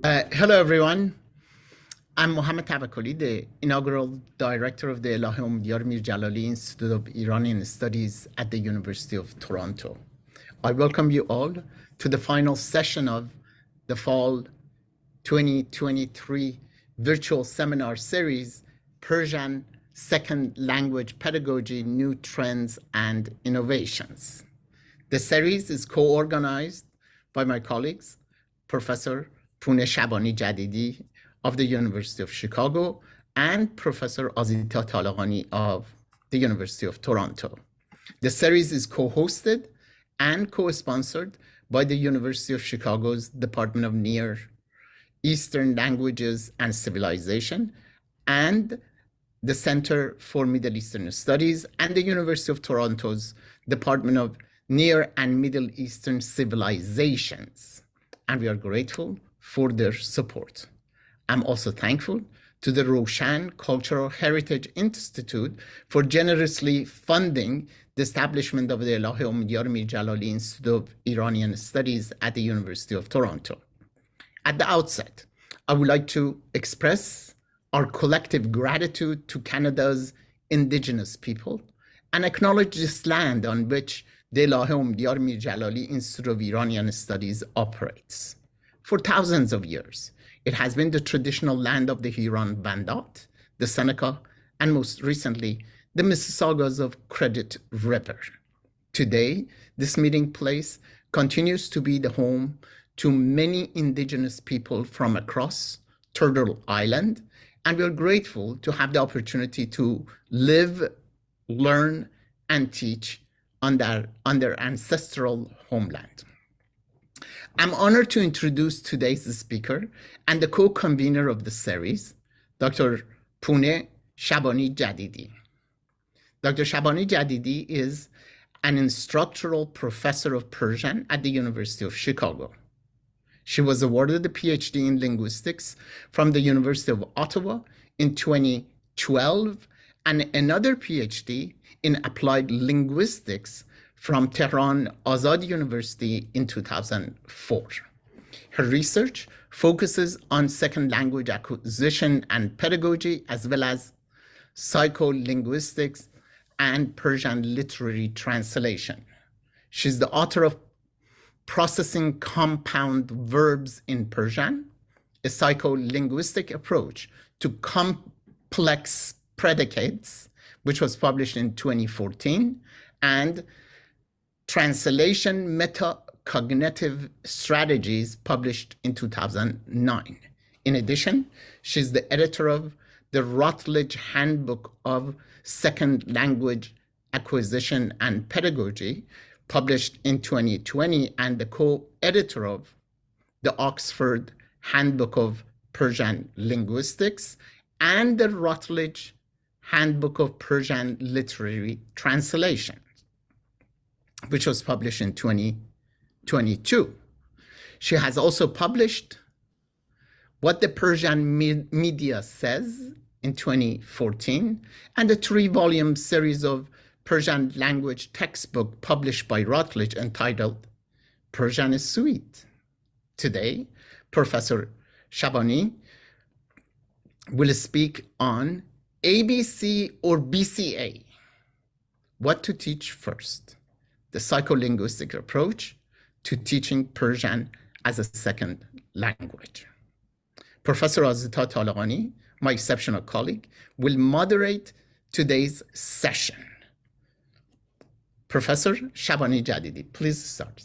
Hello, everyone. I'm Mohammad Tavakkoli, the inaugural director of the Elahé Omidyar Mir-Djalali Institute of Iranian Studies at the University of Toronto. I welcome you all to the final session of the fall 2023 virtual seminar series, Persian Second Language Pedagogy, New Trends and Innovations. The series is co-organized by my colleagues, Professor Pouneh Shabani-Jadidi of the University of Chicago and Professor Azita Talaqani of the University of Toronto. The series is co-hosted and co-sponsored by the University of Chicago's Department of Near Eastern Languages and Civilization and the Center for Middle Eastern Studies and the University of Toronto's Department of Near and Middle Eastern Civilizations. And we are grateful for their support. I'm also thankful to the Roshan Cultural Heritage Institute for generously funding the establishment of the Elahé Omidyar Mir-Djalali Institute of Iranian Studies at the University of Toronto. At the outset, I would like to express our collective gratitude to Canada's Indigenous people and acknowledge this land on which the Elahé Omidyar Mir-Djalali Institute of Iranian Studies operates. For thousands of years, it has been the traditional land of the Huron-Wendat, the Seneca, and most recently, the Mississaugas of Credit River. Today, this meeting place continues to be the home to many Indigenous people from across Turtle Island, and we are grateful to have the opportunity to live, learn, and teach on their ancestral homeland. I'm honored to introduce today's speaker and the co-convener of the series, Dr. Pouneh Shabani-Jadidi. Dr. Shabani-Jadidi is an instructional professor of Persian at the University of Chicago. She was awarded a PhD in linguistics from the University of Ottawa in 2012 and another PhD in applied linguistics from Tehran Azad University in 2004. Her research focuses on second language acquisition and pedagogy, as well as psycholinguistics and Persian literary translation. She's the author of Processing Compound Verbs in Persian, a psycholinguistic approach to complex predicates, which was published in 2014, and Translation Metacognitive Strategies, published in 2009. In addition, she's the editor of the Routledge Handbook of Second Language Acquisition and Pedagogy, published in 2020, and the co-editor of the Oxford Handbook of Persian Linguistics and the Routledge Handbook of Persian Literary Translation, which was published in 2022. She has also published What the Persian Media Says in 2014, and a 3-volume series of Persian language textbook published by Routledge entitled Persian is Sweet. Today, Professor Shabani will speak on ABC or BCA, what to teach first, the psycholinguistic approach to teaching Persian as a second language. Professor Azita Talaqani, my exceptional colleague, will moderate today's session. Professor Shabani-Jadidi, please start.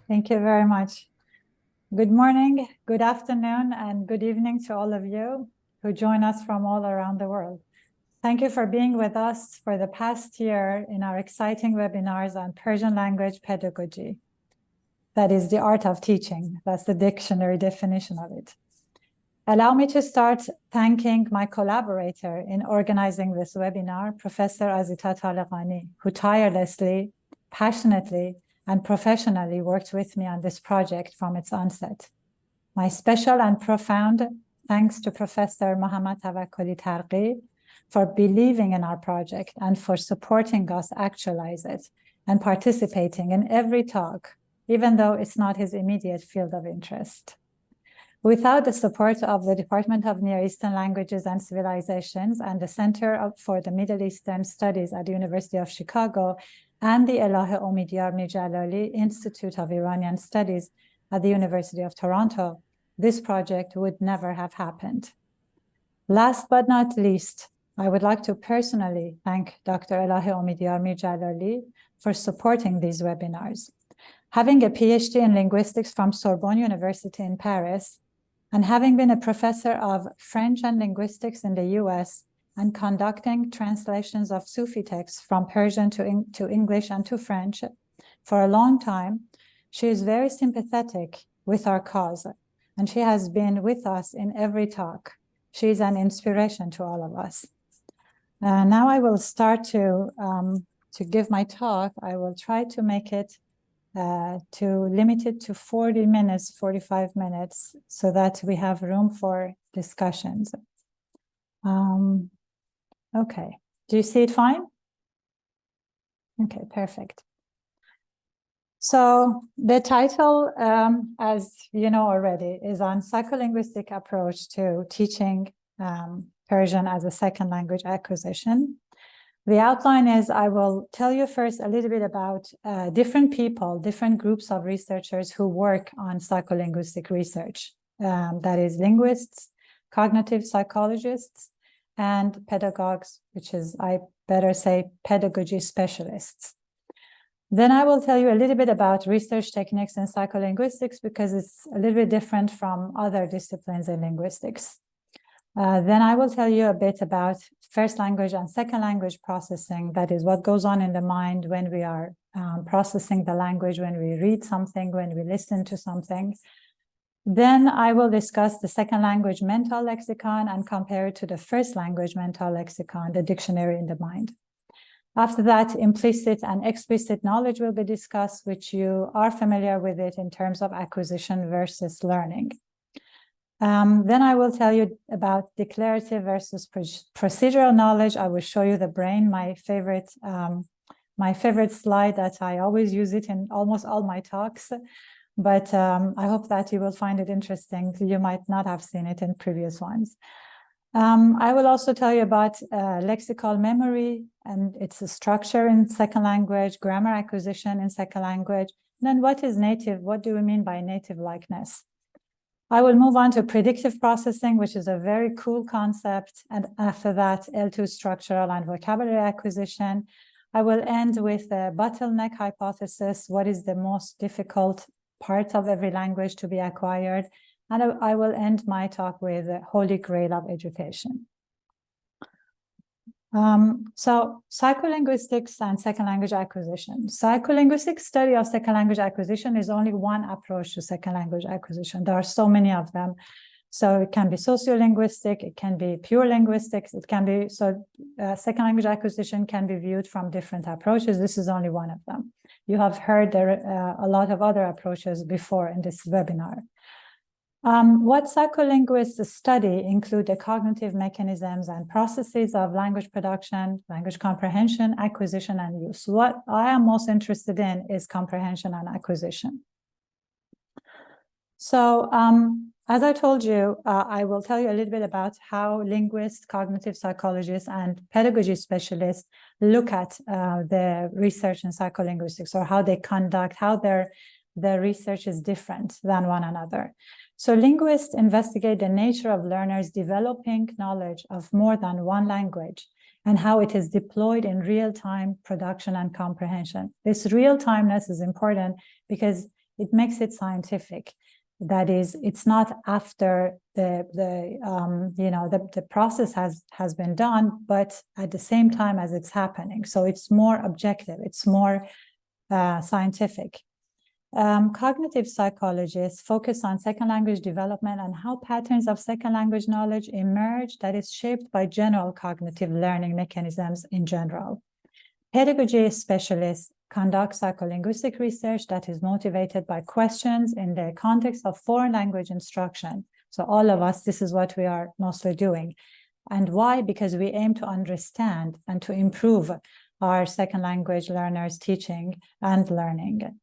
Thank you very much. Good morning, good afternoon, and good evening to all of you who join us from all around the world. Thank you for being with us for the past year in our exciting webinars on Persian language pedagogy. That is the art of teaching. That's the dictionary definition of it. Allow me to start thanking my collaborator in organizing this webinar, Professor Azita Talaqani, who tirelessly, passionately, and professionally worked with me on this project from its onset. My special and profound thanks to Professor Mohammad Tavakkoli Tarqi for believing in our project and for supporting us actualize it and participating in every talk, even though it's not his immediate field of interest. Without the support of the Department of Near Eastern Languages and Civilizations and the Center for the Middle Eastern Studies at the University of Chicago and the Elahé Omidyar Mir-Djalali Institute of Iranian Studies at the University of Toronto, this project would never have happened. Last but not least, I would like to personally thank Dr. Elahé Omidyar Mir-Djalali for supporting these webinars. Having a PhD in linguistics from Sorbonne University in Paris, and having been a professor of French and linguistics in the US, and conducting translations of Sufi texts from Persian to English and to French for a long time, she is very sympathetic with our cause, and she has been with us in every talk. She is an inspiration to all of us. Now I will start to give my talk. I will try to make it to limit it to 40 minutes, 45 minutes, so that we have room for discussions. Okay, do you see it fine? Okay, perfect. So the title, as you know already, is on psycholinguistic approach to teaching Persian as a second language acquisition. The outline is I will tell you first a little bit about different people, different groups of researchers who work on psycholinguistic research. That is linguists, cognitive psychologists, and pedagogues, which is, I better say, pedagogy specialists. Then I will tell you a little bit about research techniques in psycholinguistics because it's a little bit different from other disciplines in linguistics. Then I will tell you a bit about first language and second language processing. That is what goes on in the mind when we are processing the language, when we read something, when we listen to something. Then I will discuss the second language mental lexicon and compare it to the first language mental lexicon, the dictionary in the mind. After that, implicit and explicit knowledge will be discussed, which you are familiar with it in terms of acquisition versus learning. Then I will tell you about declarative versus procedural knowledge. I will show you the brain, my favorite slide that I always use it in almost all my talks. But I hope that you will find it interesting. You might not have seen it in previous ones. I will also tell you about lexical memory and its structure in second language, grammar acquisition in second language. And then what is native? What do we mean by native likeness? I will move on to predictive processing, which is a very cool concept. And after that, L2 structural and vocabulary acquisition. I will end with the bottleneck hypothesis. What is the most difficult part of every language to be acquired? And I will end my talk with the holy grail of education. So psycholinguistics and second language acquisition. Psycholinguistic study of second language acquisition is only one approach to second language acquisition. There are so many of them. So it can be sociolinguistic, it can be pure linguistics, it can be, second language acquisition can be viewed from different approaches. This is only one of them. You have heard there a lot of other approaches before in this webinar. What psycholinguists study include the cognitive mechanisms and processes of language production, language comprehension, acquisition, and use. What I am most interested in is comprehension and acquisition. So, as I told you, I will tell you a little bit about how linguists, cognitive psychologists, and pedagogy specialists look at the research in psycholinguistics, or how they conduct, how their research is different than one another. So linguists investigate the nature of learners developing knowledge of more than one language and how it is deployed in real-time production and comprehension. This real-timeness is important because it makes it scientific. That is, it's not after the process has been done, but at the same time as it's happening. So it's more objective, it's more scientific. Cognitive psychologists focus on second language development and how patterns of second language knowledge emerge that is shaped by general cognitive learning mechanisms in general. Pedagogy specialists conduct psycholinguistic research that is motivated by questions in the context of foreign language instruction. So all of us, this is what we are mostly doing. And why? Because we aim to understand and to improve our second language learners' teaching and learning.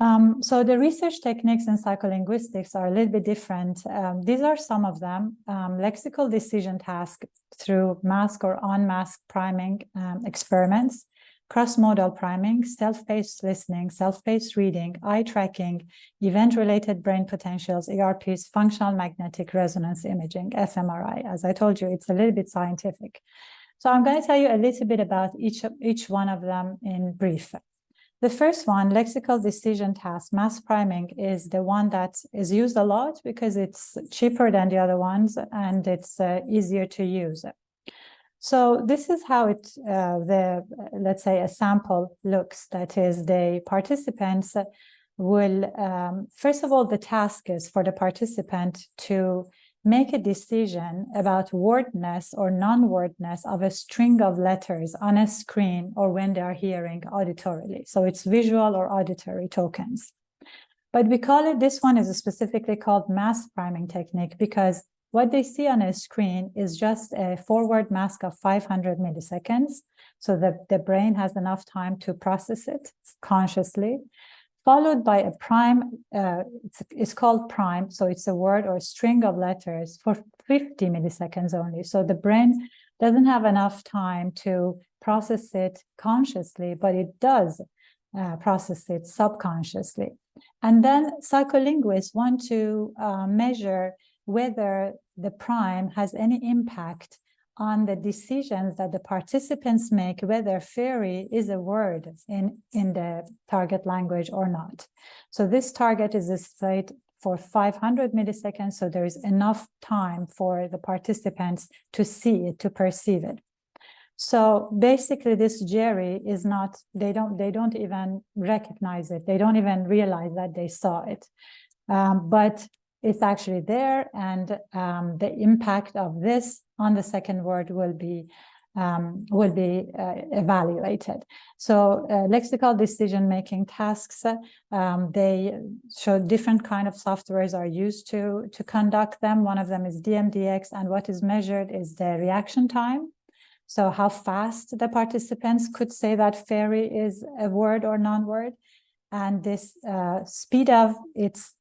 So the research techniques in psycholinguistics are a little bit different. These are some of them. Lexical decision task through mask or unmasked priming experiments, cross-modal priming, self-paced listening, self-paced reading, eye tracking, event-related brain potentials, ERPs, functional magnetic resonance imaging, fMRI. As I told you, it's a little bit scientific. So I'm going to tell you a little bit about each one of them in brief. The first one, lexical decision task, mass priming, is the one that is used a lot because it's cheaper than the other ones and it's easier to use. So this is how let's say a sample looks. That is, the participants will, first of all, the task is for the participant to make a decision about wordness or non-wordness of a string of letters on a screen or when they are hearing auditorily. So it's visual or auditory tokens. But we call it, this one is specifically called mass priming technique because what they see on a screen is just a forward mask of 500 milliseconds. So the brain has enough time to process it consciously, followed by a prime, it's called prime, so it's a word or a string of letters for 50 milliseconds only. So the brain doesn't have enough time to process it consciously, but it does process it subconsciously. And then psycholinguists want to measure whether the prime has any impact on the decisions that the participants make, whether fairy is a word in the target language or not. So this target is set for 500 milliseconds, so there is enough time for the participants to see it, to perceive it. So basically this Jerry is not, they don't even recognize it. They don't even realize that they saw it. But it's actually there, and the impact of this on the second word will be evaluated. So lexical decision-making tasks, they show different kind of softwares are used to conduct them. One of them is DMDX, and what is measured is the reaction time. So how fast the participants could say that fairy is a word or non-word. And this speed of its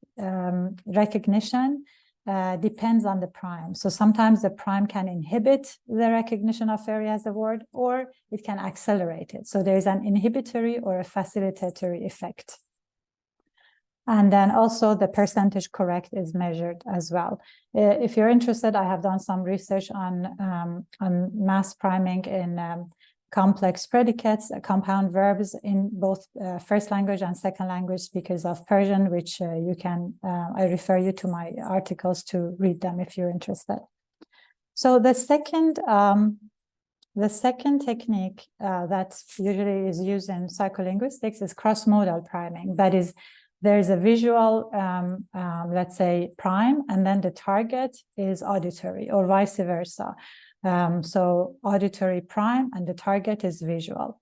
recognition depends on the prime. So sometimes the prime can inhibit the recognition of fairy as a word, or it can accelerate it. So there is an inhibitory or a facilitatory effect. And then also the percentage correct is measured as well. If you're interested, I have done some research on mass priming in complex predicates, compound verbs in both first language and second language speakers of Persian, which you can, I refer you to my articles to read them if you're interested. So the second technique that usually is used in psycholinguistics is cross-modal priming. That is, there's a visual, let's say, prime, and then the target is auditory, or vice versa. So auditory prime and the target is visual.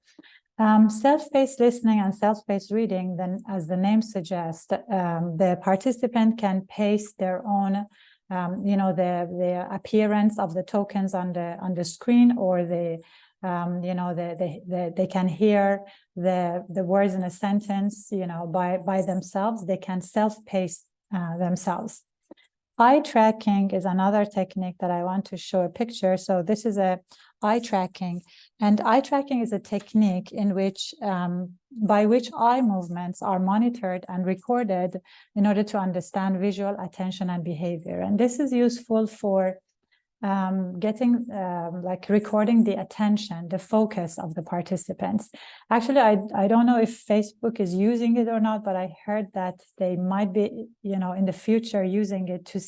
Self-paced listening and self-paced reading, then as the name suggests, the participant can pace their own, the appearance of the tokens on the screen, or they can hear the words in a sentence, by themselves. They can self-pace themselves. Eye tracking is another technique that I want to show a picture. So this is eye tracking, and eye tracking is a technique in which, by which eye movements are monitored and recorded in order to understand visual attention and behavior. And this is useful for recording the attention, the focus of the participants. Actually, I don't know if Facebook is using it or not, but I heard that they might be, in the future using it to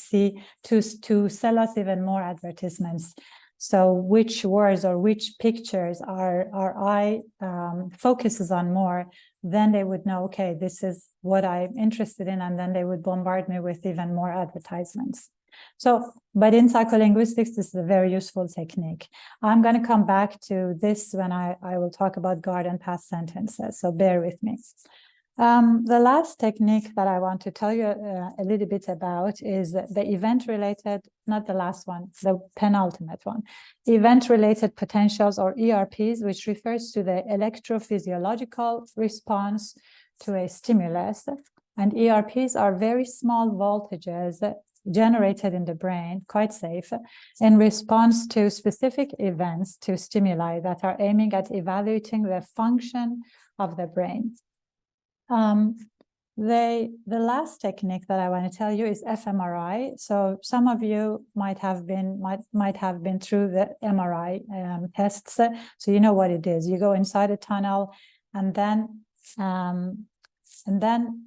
sell us even more advertisements. So which words or which pictures our eye focuses on more, then they would know, okay, this is what I'm interested in, and then they would bombard me with even more advertisements. So, but in psycholinguistics, this is a very useful technique. I'm going to come back to this when I will talk about guard and past sentences, so bear with me. The last technique that I want to tell you a little bit about is the event-related, not the last one, the penultimate one, event-related potentials, or ERPs, which refers to the electrophysiological response to a stimulus, and ERPs are very small voltages generated in the brain, quite safe, in response to specific events, to stimuli that are aiming at evaluating the function of the brain. The last technique that I want to tell you is fMRI. So some of you might have been through the MRI tests, so you know what it is. You go inside a tunnel, and then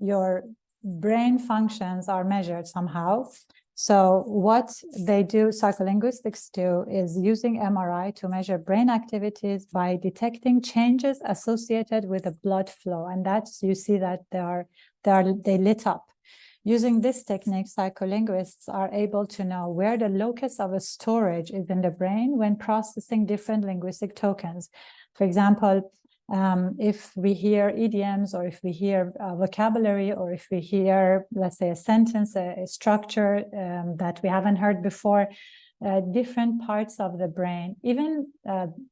your brain functions are measured somehow. So what they do, psycholinguistics do, is using MRI to measure brain activities by detecting changes associated with the blood flow, and that's, you see that they lit up. Using this technique, psycholinguists are able to know where the locus of a storage is in the brain when processing different linguistic tokens. For example, if we hear idioms, or if we hear vocabulary, or if we hear, let's say, a sentence, a structure that we haven't heard before, different parts of the brain, even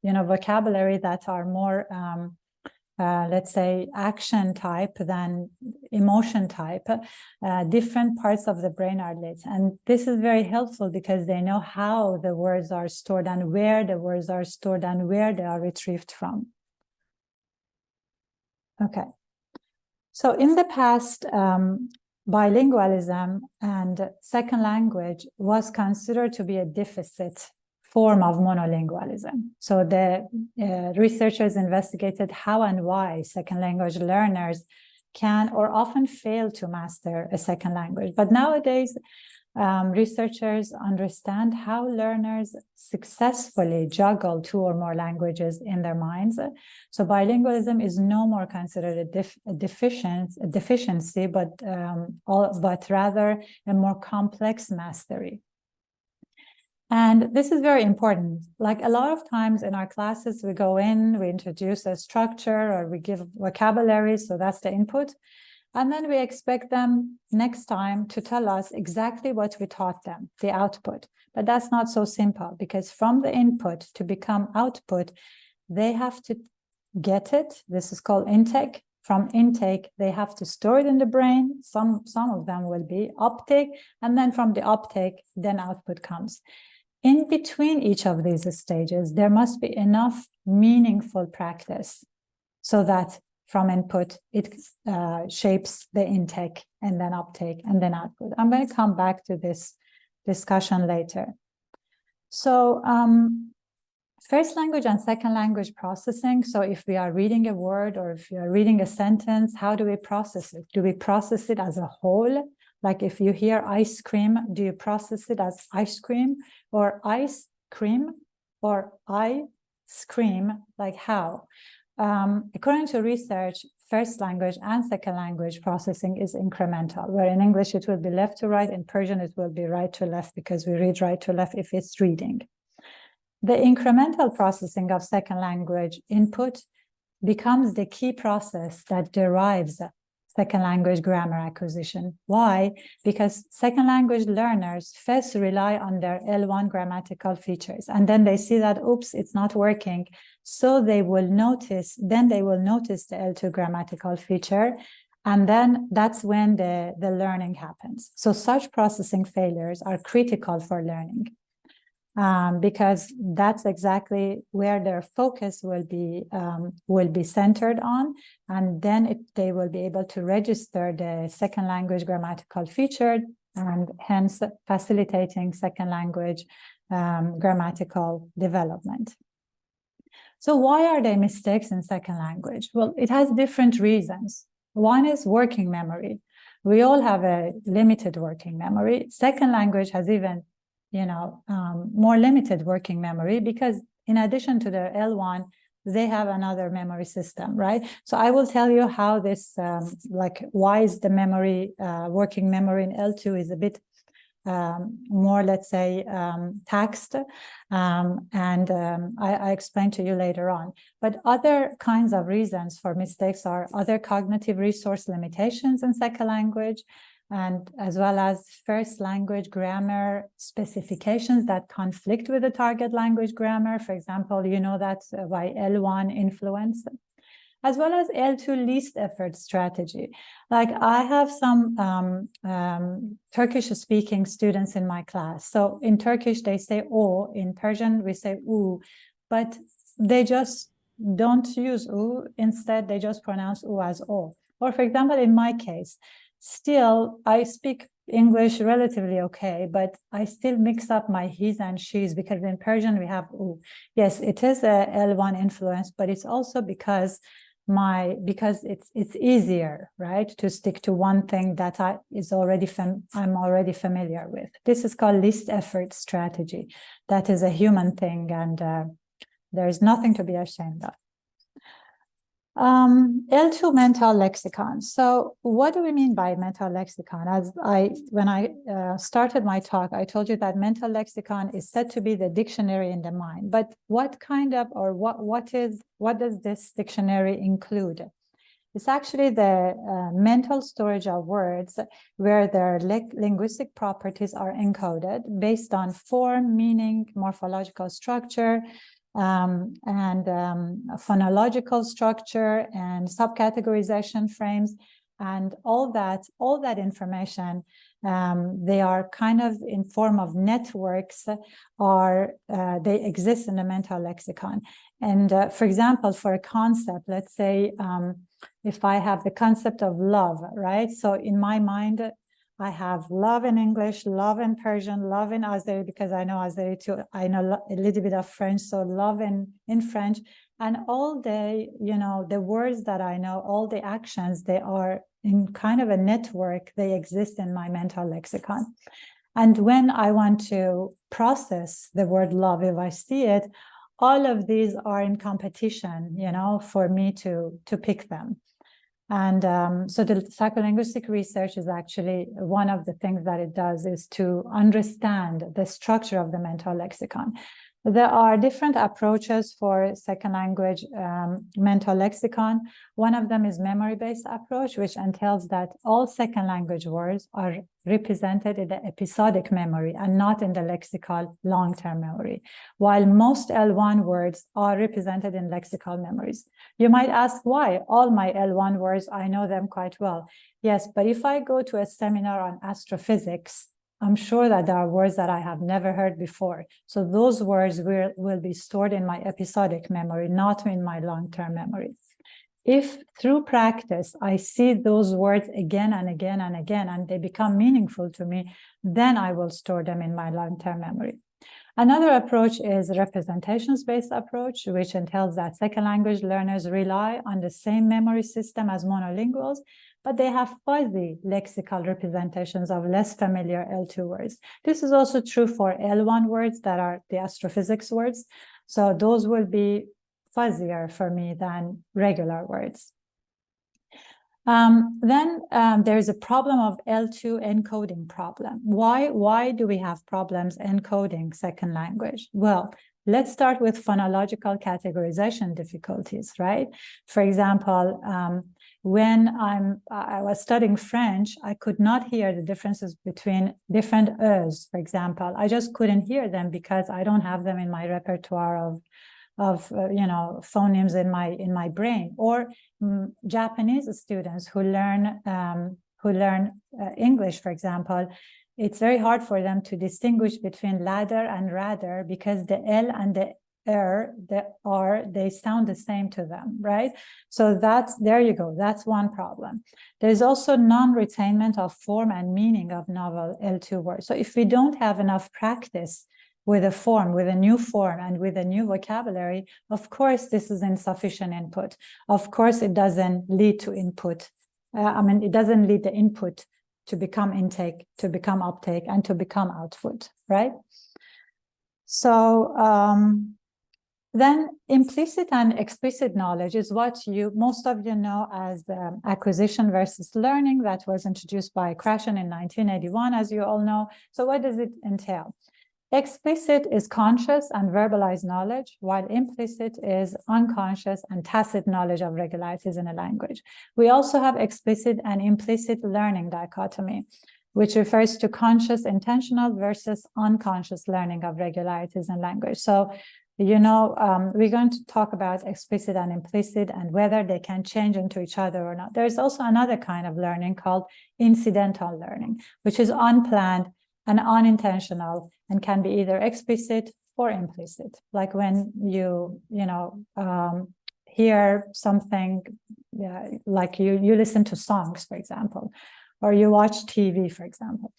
vocabulary that are more let's say action type than emotion type, different parts of the brain are lit. And this is very helpful because they know how the words are stored and where the words are stored and where they are retrieved from. Okay, so in the past, bilingualism and second language was considered to be a deficit form of monolingualism. So the researchers investigated how and why second language learners can or often fail to master a second language. But nowadays, researchers understand how learners successfully juggle two or more languages in their minds. So bilingualism is no more considered a deficiency, but rather a more complex mastery. And this is very important. Like a lot of times in our classes, we go in, we introduce a structure, or we give vocabulary, so that's the input. And then we expect them next time to tell us exactly what we taught them, the output. But that's not so simple, because from the input to become output, they have to get it. This is called intake. From intake, they have to store it in the brain. Some of them will be uptake, and then from the uptake, then output comes. In between each of these stages, there must be enough meaningful practice so that from input, it shapes the intake and then uptake and then output. I'm going to come back to this discussion later. So first language and second language processing. So if we are reading a word or if you are reading a sentence, how do we process it? Do we process it as a whole? Like if you hear ice cream, do you process it as ice cream or ice cream or I scream? Like how? According to research, first language and second language processing is incremental, where in English it will be left to right, in Persian it will be right to left, because we read right to left if it's reading. The incremental processing of second language input becomes the key process that derives second language grammar acquisition. Why? Because second language learners first rely on their L1 grammatical features, and then they see that, oops, it's not working. So they will notice the L2 grammatical feature, and then that's when the learning happens. So such processing failures are critical for learning. Because that's exactly where their focus will be centered on, and then they will be able to register the second language grammatical feature, and hence facilitating second language grammatical development. So why are there mistakes in second language? Well, it has different reasons. One is working memory. We all have a limited working memory. Second language has even more limited working memory, because in addition to the L1, they have another memory system, right? So I will tell you how this, why is the memory, working memory in L2 is a bit more, let's say, taxed, and I explain to you later on. But other kinds of reasons for mistakes are other cognitive resource limitations in second language, and as well as first language grammar specifications that conflict with the target language grammar. For example, you know that by L1 influence. as well as L2 least effort strategy. Like I have some Turkish-speaking students in my class. So in Turkish, they say o, in Persian, we say u, but they just don't use u. Instead, they just pronounce u as o. Or for example, in my case, still, I speak English relatively okay, but I still mix up my he's and she's because in Persian we have u. Yes, it is a L1 influence, but it's also because it's easier, right, to stick to one thing that I'm already familiar with. This is called least effort strategy. That is a human thing, and there's nothing to be ashamed of. L2 mental lexicon. So what do we mean by mental lexicon? When I started my talk, I told you that mental lexicon is said to be the dictionary in the mind. But what kind of, or what does this dictionary include? It's actually the mental storage of words where their linguistic properties are encoded based on form, meaning, morphological structure, and phonological structure and subcategorization frames, and all that information, they are kind of in form of networks, or they exist in the mental lexicon. And for example, for a concept, let's say if I have the concept of love, right? So in my mind, I have love in English, love in Persian, love in Azeri, because I know Azeri too. I know a little bit of French, so love in French. And all the words that I know, all the actions, they are in kind of a network. They exist in my mental lexicon. And when I want to process the word love, if I see it, all of these are in competition, for me to pick them. And so the psycholinguistic research is actually one of the things that it does is to understand the structure of the mental lexicon. There are different approaches for second language mental lexicon. One of them is memory-based approach, which entails that all second language words are represented in the episodic memory and not in the lexical long-term memory, while most L1 words are represented in lexical memories. You might ask why? All my L1 words, I know them quite well. Yes, but if I go to a seminar on astrophysics, I'm sure that there are words that I have never heard before. So those words will be stored in my episodic memory, not in my long-term memory. If through practice, I see those words again and again and again, and they become meaningful to me, then I will store them in my long-term memory. Another approach is representations-based approach, which entails that second language learners rely on the same memory system as monolinguals, but they have fuzzy lexical representations of less familiar L2 words. This is also true for L1 words that are the astrophysics words. So those will be fuzzier for me than regular words. Then there is a problem of L2 encoding problem. Why do we have problems encoding second language? Well, let's start with phonological categorization difficulties, right? For example, when I was studying French, I could not hear the differences between different e's, for example. I just couldn't hear them because I don't have them in my repertoire of phonemes in my brain. Or Japanese students who learn English, for example, it's very hard for them to distinguish between ladder and rather because the L and the R, they sound the same to them, right? So there you go. That's one problem. There's also non-retainment of form and meaning of novel L2 words. So if we don't have enough practice with a form, with a new form and with a new vocabulary, of course, this is insufficient input. Of course, it doesn't lead to input. It doesn't lead the input to become intake, to become uptake, and to become output, right? So then implicit and explicit knowledge is what most of you know as acquisition versus learning that was introduced by Krashen in 1981, as you all know. So what does it entail? Explicit is conscious and verbalized knowledge, while implicit is unconscious and tacit knowledge of regularities in a language. We also have explicit and implicit learning dichotomy, which refers to conscious intentional versus unconscious learning of regularities in language. So we're going to talk about explicit and implicit and whether they can change into each other or not. There's also another kind of learning called incidental learning, which is unplanned and unintentional and can be either explicit or implicit. Like when you hear something, like you listen to songs, for example, or you watch TV, for example.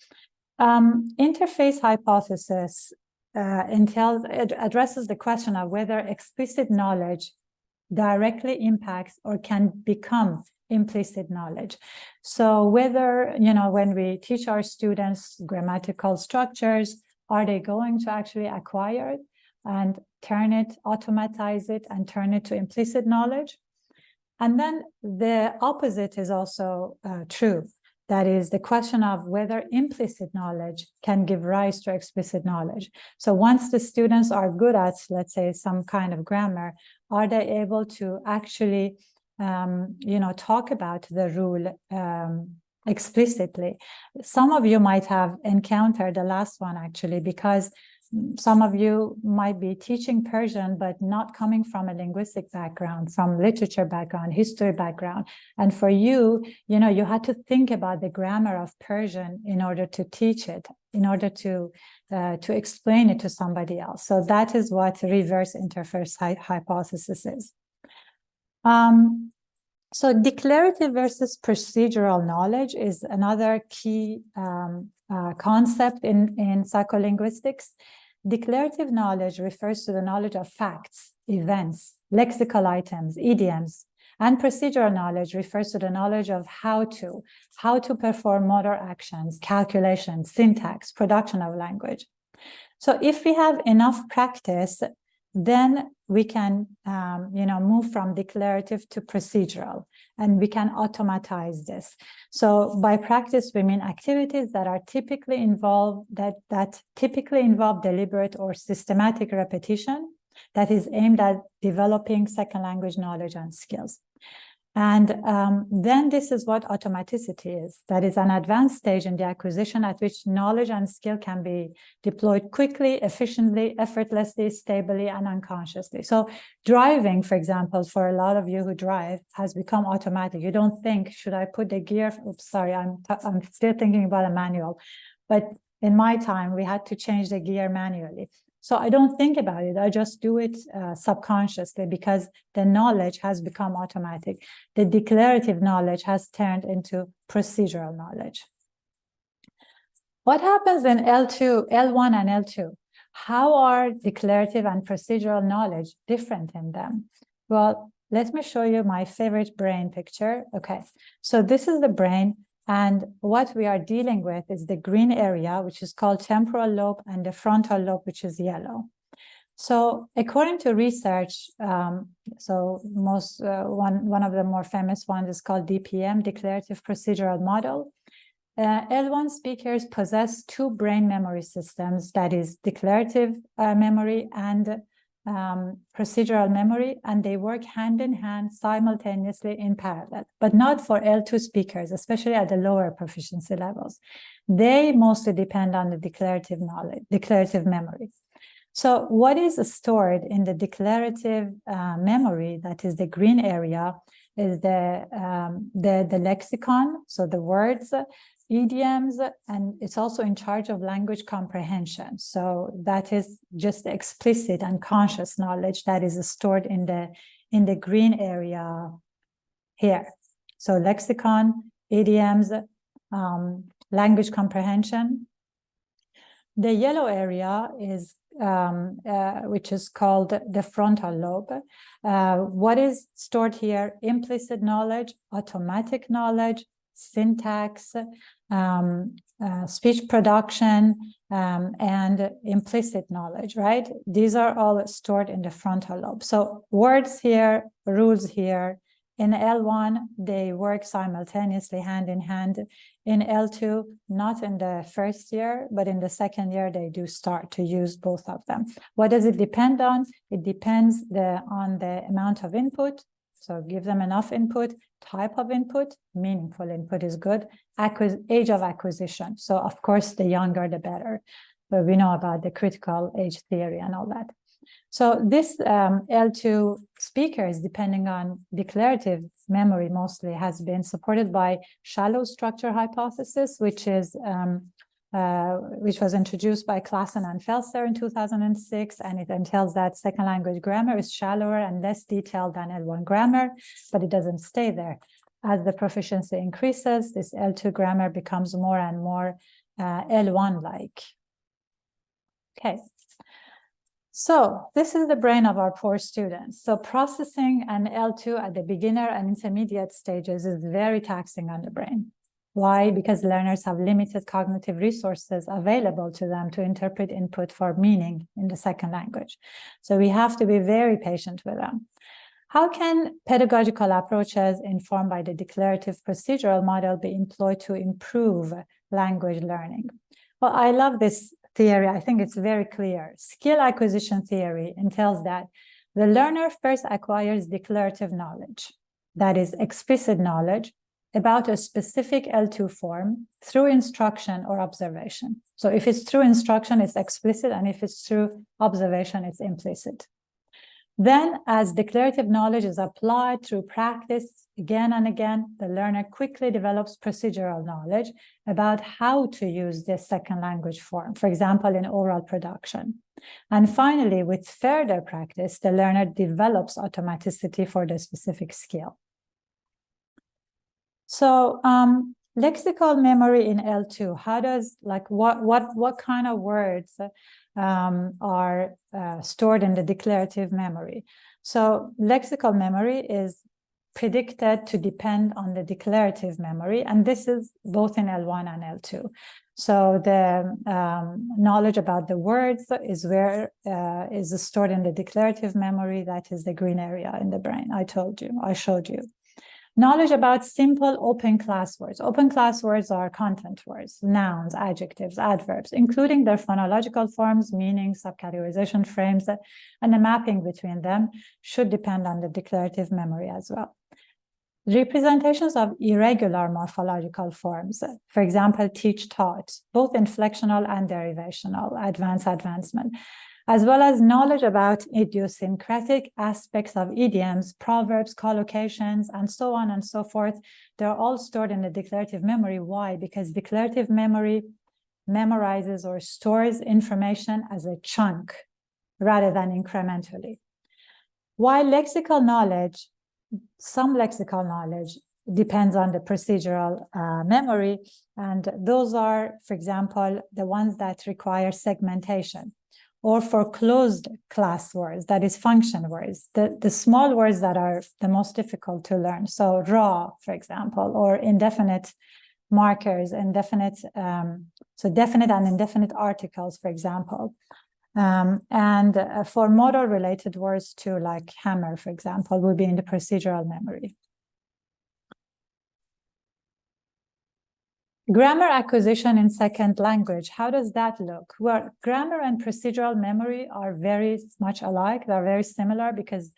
Interface hypothesis addresses the question of whether explicit knowledge directly impacts or can become implicit knowledge. So whether, when we teach our students grammatical structures, are they going to actually acquire it and automatize it and turn it to implicit knowledge? And then the opposite is also true. That is the question of whether implicit knowledge can give rise to explicit knowledge. So once the students are good at, let's say, some kind of grammar, are they able to actually, talk about the rule explicitly? Some of you might have encountered the last one, actually, because some of you might be teaching Persian, but not coming from a linguistic background, from literature background, history background. And for you, you had to think about the grammar of Persian in order to teach it, in order to explain it to somebody else. So that is what reverse interface hypothesis is. So declarative versus procedural knowledge is another key concept in psycholinguistics. Declarative knowledge refers to the knowledge of facts, events, lexical items, idioms, and procedural knowledge refers to the knowledge of how to perform motor actions, calculations, syntax, production of language. So if we have enough practice, then we can move from declarative to procedural, and we can automatize this. So by practice, we mean activities that are typically involve deliberate or systematic repetition that is aimed at developing second language knowledge and skills. And then this is what automaticity is. That is an advanced stage in the acquisition at which knowledge and skill can be deployed quickly, efficiently, effortlessly, stably, and unconsciously. So driving, for example, for a lot of you who drive, has become automatic. You don't think, should I put the gear? Oops, sorry, I'm still thinking about a manual. But in my time, we had to change the gear manually. So I don't think about it. I just do it subconsciously because the knowledge has become automatic. The declarative knowledge has turned into procedural knowledge. What happens in L1 and L2? How are declarative and procedural knowledge different in them? Well, let me show you my favorite brain picture. Okay, so this is the brain. And what we are dealing with is the green area, which is called temporal lobe, and the frontal lobe, which is yellow. So according to research, one of the more famous ones is called DPM, Declarative Procedural Model. L1 speakers possess two brain memory systems, that is declarative memory and procedural memory, and they work hand in hand simultaneously in parallel, but not for L2 speakers, especially at the lower proficiency levels. They mostly depend on the declarative memory. So what is stored in the declarative memory, that is the green area, is the lexicon, so the words, idioms, and it's also in charge of language comprehension. So that is just explicit and conscious knowledge that is stored in the green area here. So lexicon, idioms, language comprehension. The yellow area is which is called the frontal lobe. What is stored here? Implicit knowledge, automatic knowledge, syntax, speech production, and implicit knowledge, right? These are all stored in the frontal lobe. So words here, rules here. In L1, they work simultaneously, hand in hand. In L2, not in the first year, but in the second year, they do start to use both of them. What does it depend on? It depends on the amount of input. So give them enough input, type of input, meaningful input is good, age of acquisition. So of course, the younger, the better. But we know about the critical age theory and all that. So this L2 speakers, depending on declarative memory mostly, has been supported by shallow structure hypothesis, which was introduced by Klassen and Felser in 2006, and it entails that second language grammar is shallower and less detailed than L1 grammar, but it doesn't stay there. As the proficiency increases, this L2 grammar becomes more and more L1-like. Okay. So this is the brain of our poor students. So processing an L2 at the beginner and intermediate stages is very taxing on the brain. Why? Because learners have limited cognitive resources available to them to interpret input for meaning in the second language. So we have to be very patient with them. How can pedagogical approaches informed by the declarative procedural model be employed to improve language learning? Well, I love this theory. I think it's very clear. Skill acquisition theory entails that the learner first acquires declarative knowledge, that is explicit knowledge, about a specific L2 form through instruction or observation. So if it's through instruction, it's explicit, and if it's through observation, it's implicit. Then, as declarative knowledge is applied through practice again and again, the learner quickly develops procedural knowledge about how to use this second language form, for example, in oral production. And finally, with further practice, the learner develops automaticity for the specific skill. So, lexical memory in L2, how does, like, what kind of words are stored in the declarative memory? So lexical memory is predicted to depend on the declarative memory, and this is both in L1 and L2. So the knowledge about the words is stored in the declarative memory. That is the green area in the brain. I showed you. Knowledge about simple open class words. Open class words are content words, nouns, adjectives, adverbs, including their phonological forms, meanings, subcategorization frames, and the mapping between them should depend on the declarative memory as well. Representations of irregular morphological forms, for example, teach, taught, both inflectional and derivational, advancement, as well as knowledge about idiosyncratic aspects of idioms, proverbs, collocations, and so on and so forth. They're all stored in the declarative memory. Why? Because declarative memory memorizes or stores information as a chunk rather than incrementally. While lexical knowledge, some lexical knowledge depends on the procedural memory, and those are, for example, the ones that require segmentation, or for closed class words, that is function words, the small words that are the most difficult to learn. So raw, for example, or indefinite markers, so definite and indefinite articles, for example. And for modal related words too, like hammer, for example, will be in the procedural memory. Grammar acquisition in second language, how does that look? Well, grammar and procedural memory are very much alike. They're very similar because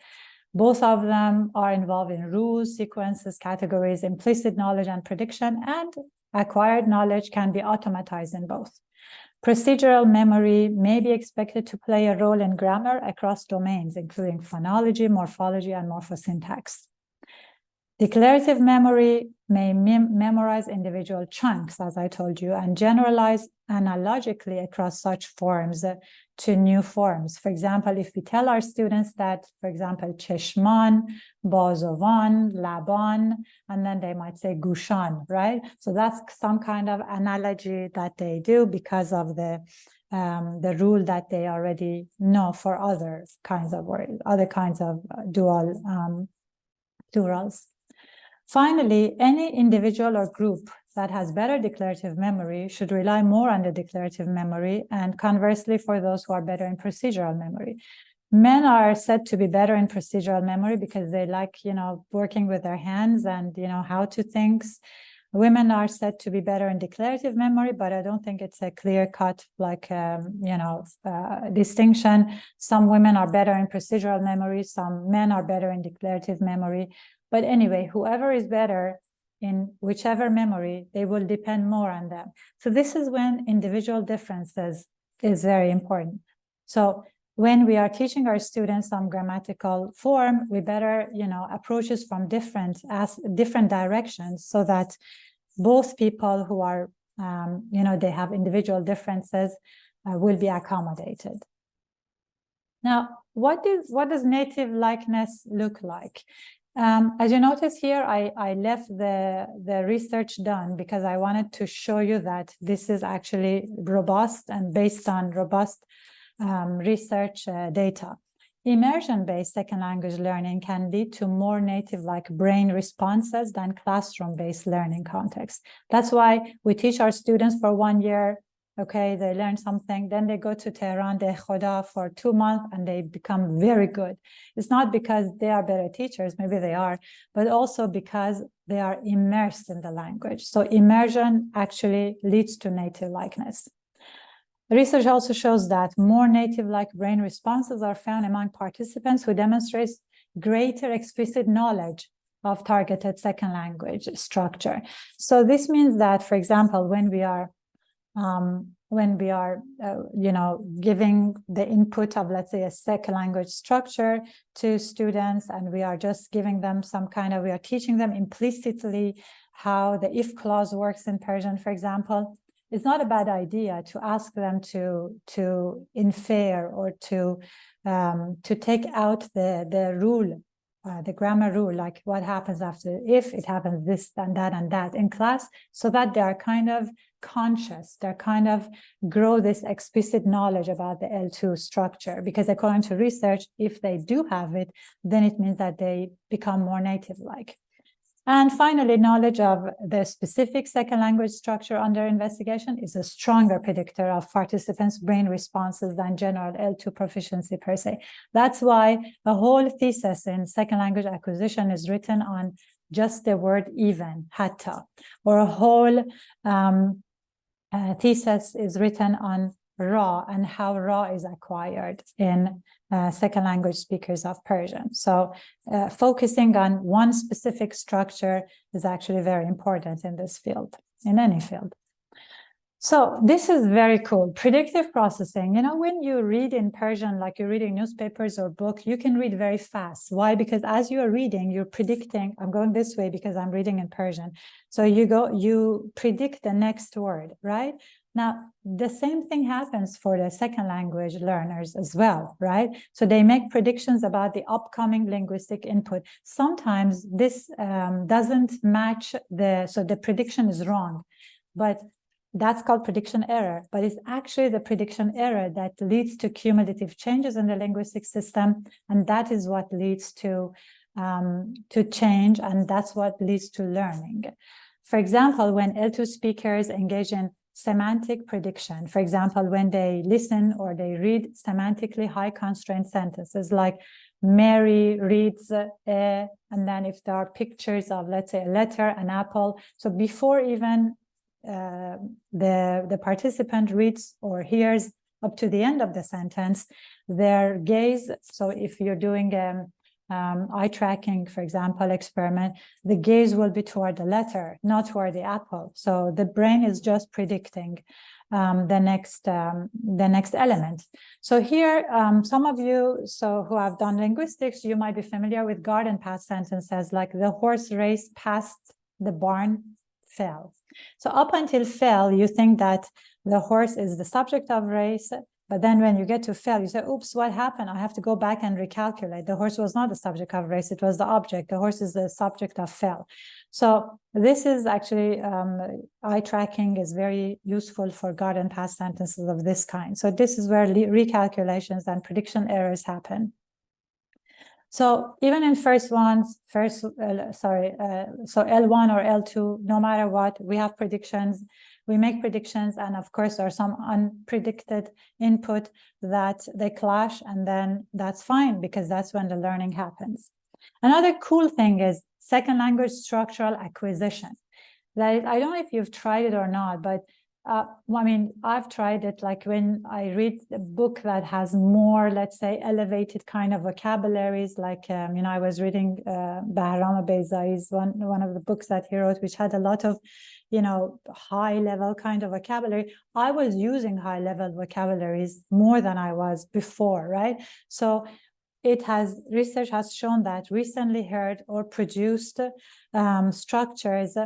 both of them are involved in rules, sequences, categories, implicit knowledge and prediction, and acquired knowledge can be automatized in both. Procedural memory may be expected to play a role in grammar across domains, including phonology, morphology, and morphosyntax. Declarative memory may memorize individual chunks, as I told you, and generalize analogically across such forms to new forms. For example, if we tell our students that, for example, cheshman, bazovan, laban, and then they might say gushan, right? So that's some kind of analogy that they do because of the rule that they already know for other kinds of words, other kinds of dual plurals. Finally, any individual or group that has better declarative memory should rely more on the declarative memory, and conversely for those who are better in procedural memory. Men are said to be better in procedural memory because they like, working with their hands and, how to think. Women are said to be better in declarative memory, but I don't think it's a clear-cut, distinction. Some women are better in procedural memory, some men are better in declarative memory. But anyway, whoever is better in whichever memory, they will depend more on them. So this is when individual differences is very important. So when we are teaching our students some grammatical form, we better, approach this from different directions so that both people who are, they have individual differences will be accommodated. Now, what does native likeness look like? As you notice here, I left the research done because I wanted to show you that this is actually robust and based on robust research data. Immersion-based second language learning can lead to more native-like brain responses than classroom-based learning contexts. That's why we teach our students for 1 year. Okay, they learn something, then they go to Tehran, they khoda for 2 months, and they become very good. It's not because they are better teachers, maybe they are, but also because they are immersed in the language. So immersion actually leads to native likeness. Research also shows that more native-like brain responses are found among participants who demonstrate greater explicit knowledge of targeted second language structure. So this means that, for example, when we are giving the input of, let's say, a second language structure to students, and we are just giving them we are teaching them implicitly how the if clause works in Persian, for example, it's not a bad idea to ask them to infer or to take out the rule, the grammar rule, like what happens after if, it happens this and that in class, so that they are kind of conscious, they're kind of grow this explicit knowledge about the L2 structure, because according to research, if they do have it, then it means that they become more native-like. And finally, knowledge of the specific second language structure under investigation is a stronger predictor of participants' brain responses than general L2 proficiency per se. That's why a whole thesis in second language acquisition is written on just the word even, hatta, or a whole thesis is written on Ra and how Ra is acquired in second language speakers of Persian. So focusing on one specific structure is actually very important in this field, in any field. So this is very cool. Predictive processing, when you read in Persian, like you're reading newspapers or book, you can read very fast. Why? Because as you're reading, you're predicting, I'm going this way because I'm reading in Persian. So you predict the next word, right? Now, the same thing happens for the second language learners as well, right? So they make predictions about the upcoming linguistic input. Sometimes this doesn't match so the prediction is wrong, but that's called prediction error, but it's actually the prediction error that leads to cumulative changes in the linguistic system, and that is what leads to change, and that's what leads to learning. For example, when L2 speakers engage in semantic prediction, for example, when they listen or they read semantically high constraint sentences like Mary reads and then if there are pictures of, let's say, a letter, an apple, so before even the participant reads or hears up to the end of the sentence, their gaze, so if you're doing eye tracking, for example, experiment, the gaze will be toward the letter, not toward the apple. So the brain is just predicting the next element. So here, some of you who have done linguistics, you might be familiar with garden path sentences like the horse raced past the barn, fell. So up until fell, you think that the horse is the subject of race, but then when you get to fell, you say, oops, what happened? I have to go back and recalculate. The horse was not the subject of race, it was the object. The horse is the subject of fell. So this is actually, eye tracking is very useful for garden path sentences of this kind. So this is where recalculations and prediction errors happen. So even in so L1 or L2, no matter what, we have predictions, we make predictions, and of course there are some unpredicted input that they clash, and then that's fine because that's when the learning happens. Another cool thing is second language structural acquisition. That I don't know if you've tried it or not, but I mean, I've tried it, like when I read a book that has more, let's say, elevated kind of vocabularies, like, I was reading Bahram Beyzai's one of the books that he wrote, which had a lot of, high level kind of vocabulary, I was using high level vocabularies more than I was before, right? So research has shown that recently heard or produced structures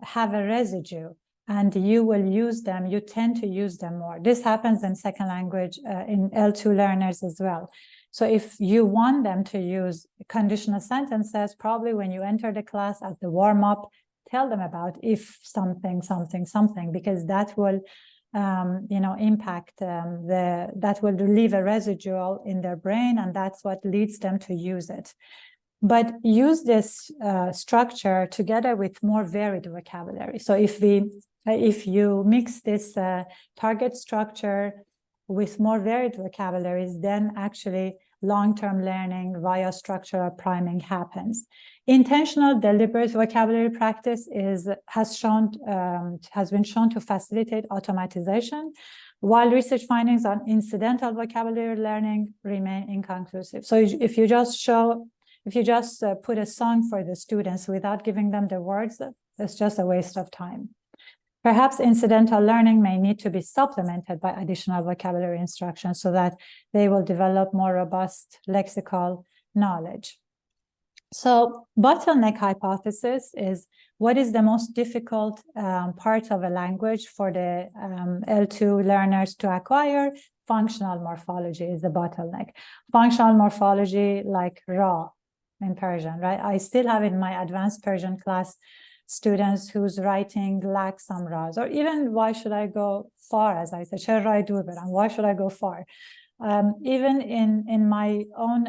have a residue, and you will use them, you tend to use them more. This happens in second language in L2 learners as well. So if you want them to use conditional sentences, probably when you enter the class at the warm-up, tell them about if something, something, something, because that will impact that will leave a residual in their brain, and that's what leads them to use it. But use this structure together with more varied vocabulary. So if you mix this target structure with more varied vocabularies, then actually long-term learning via structural priming happens. Intentional, deliberate vocabulary practice has been shown to facilitate automatization, while research findings on incidental vocabulary learning remain inconclusive. So if you just put a song for the students without giving them the words, it's just a waste of time. Perhaps incidental learning may need to be supplemented by additional vocabulary instruction so that they will develop more robust lexical knowledge. So bottleneck hypothesis is what is the most difficult part of a language for the L2 learners to acquire? Functional morphology is the bottleneck. Functional morphology like ra in Persian, right? I still have in my advanced Persian class students whose writing lacks some ras, or even why should I go far, as I said, and why should I go far? Even in my own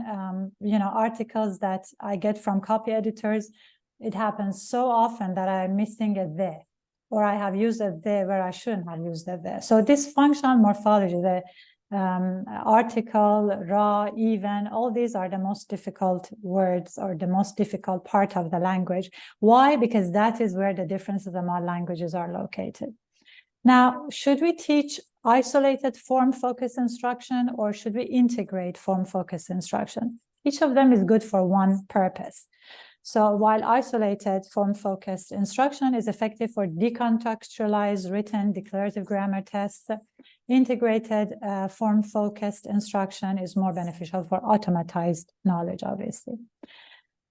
articles that I get from copy editors, it happens so often that I'm missing a the, or I have used a the where I shouldn't have used a the. So this functional morphology, the article, raw, even, all these are the most difficult words or the most difficult part of the language. Why? Because that is where the differences among languages are located. Now, should we teach isolated form-focused instruction, or should we integrate form-focused instruction? Each of them is good for one purpose. So while isolated form-focused instruction is effective for decontextualized written declarative grammar tests, integrated form-focused instruction is more beneficial for automatized knowledge, obviously.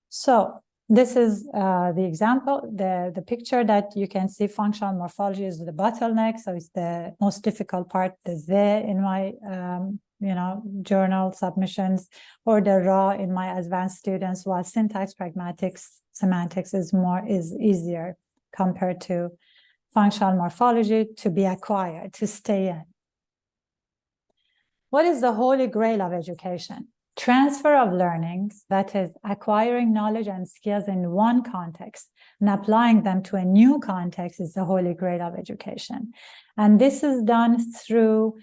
So this is the example, the picture that you can see. Functional morphology is the bottleneck, so it's the most difficult part, the the in my journal submissions, or the raw in my advanced students, while syntax, pragmatics, semantics is easier compared to functional morphology to be acquired, to stay in. What is the holy grail of education? Transfer of learning, that is, acquiring knowledge and skills in one context and applying them to a new context, is the holy grail of education. And this is done through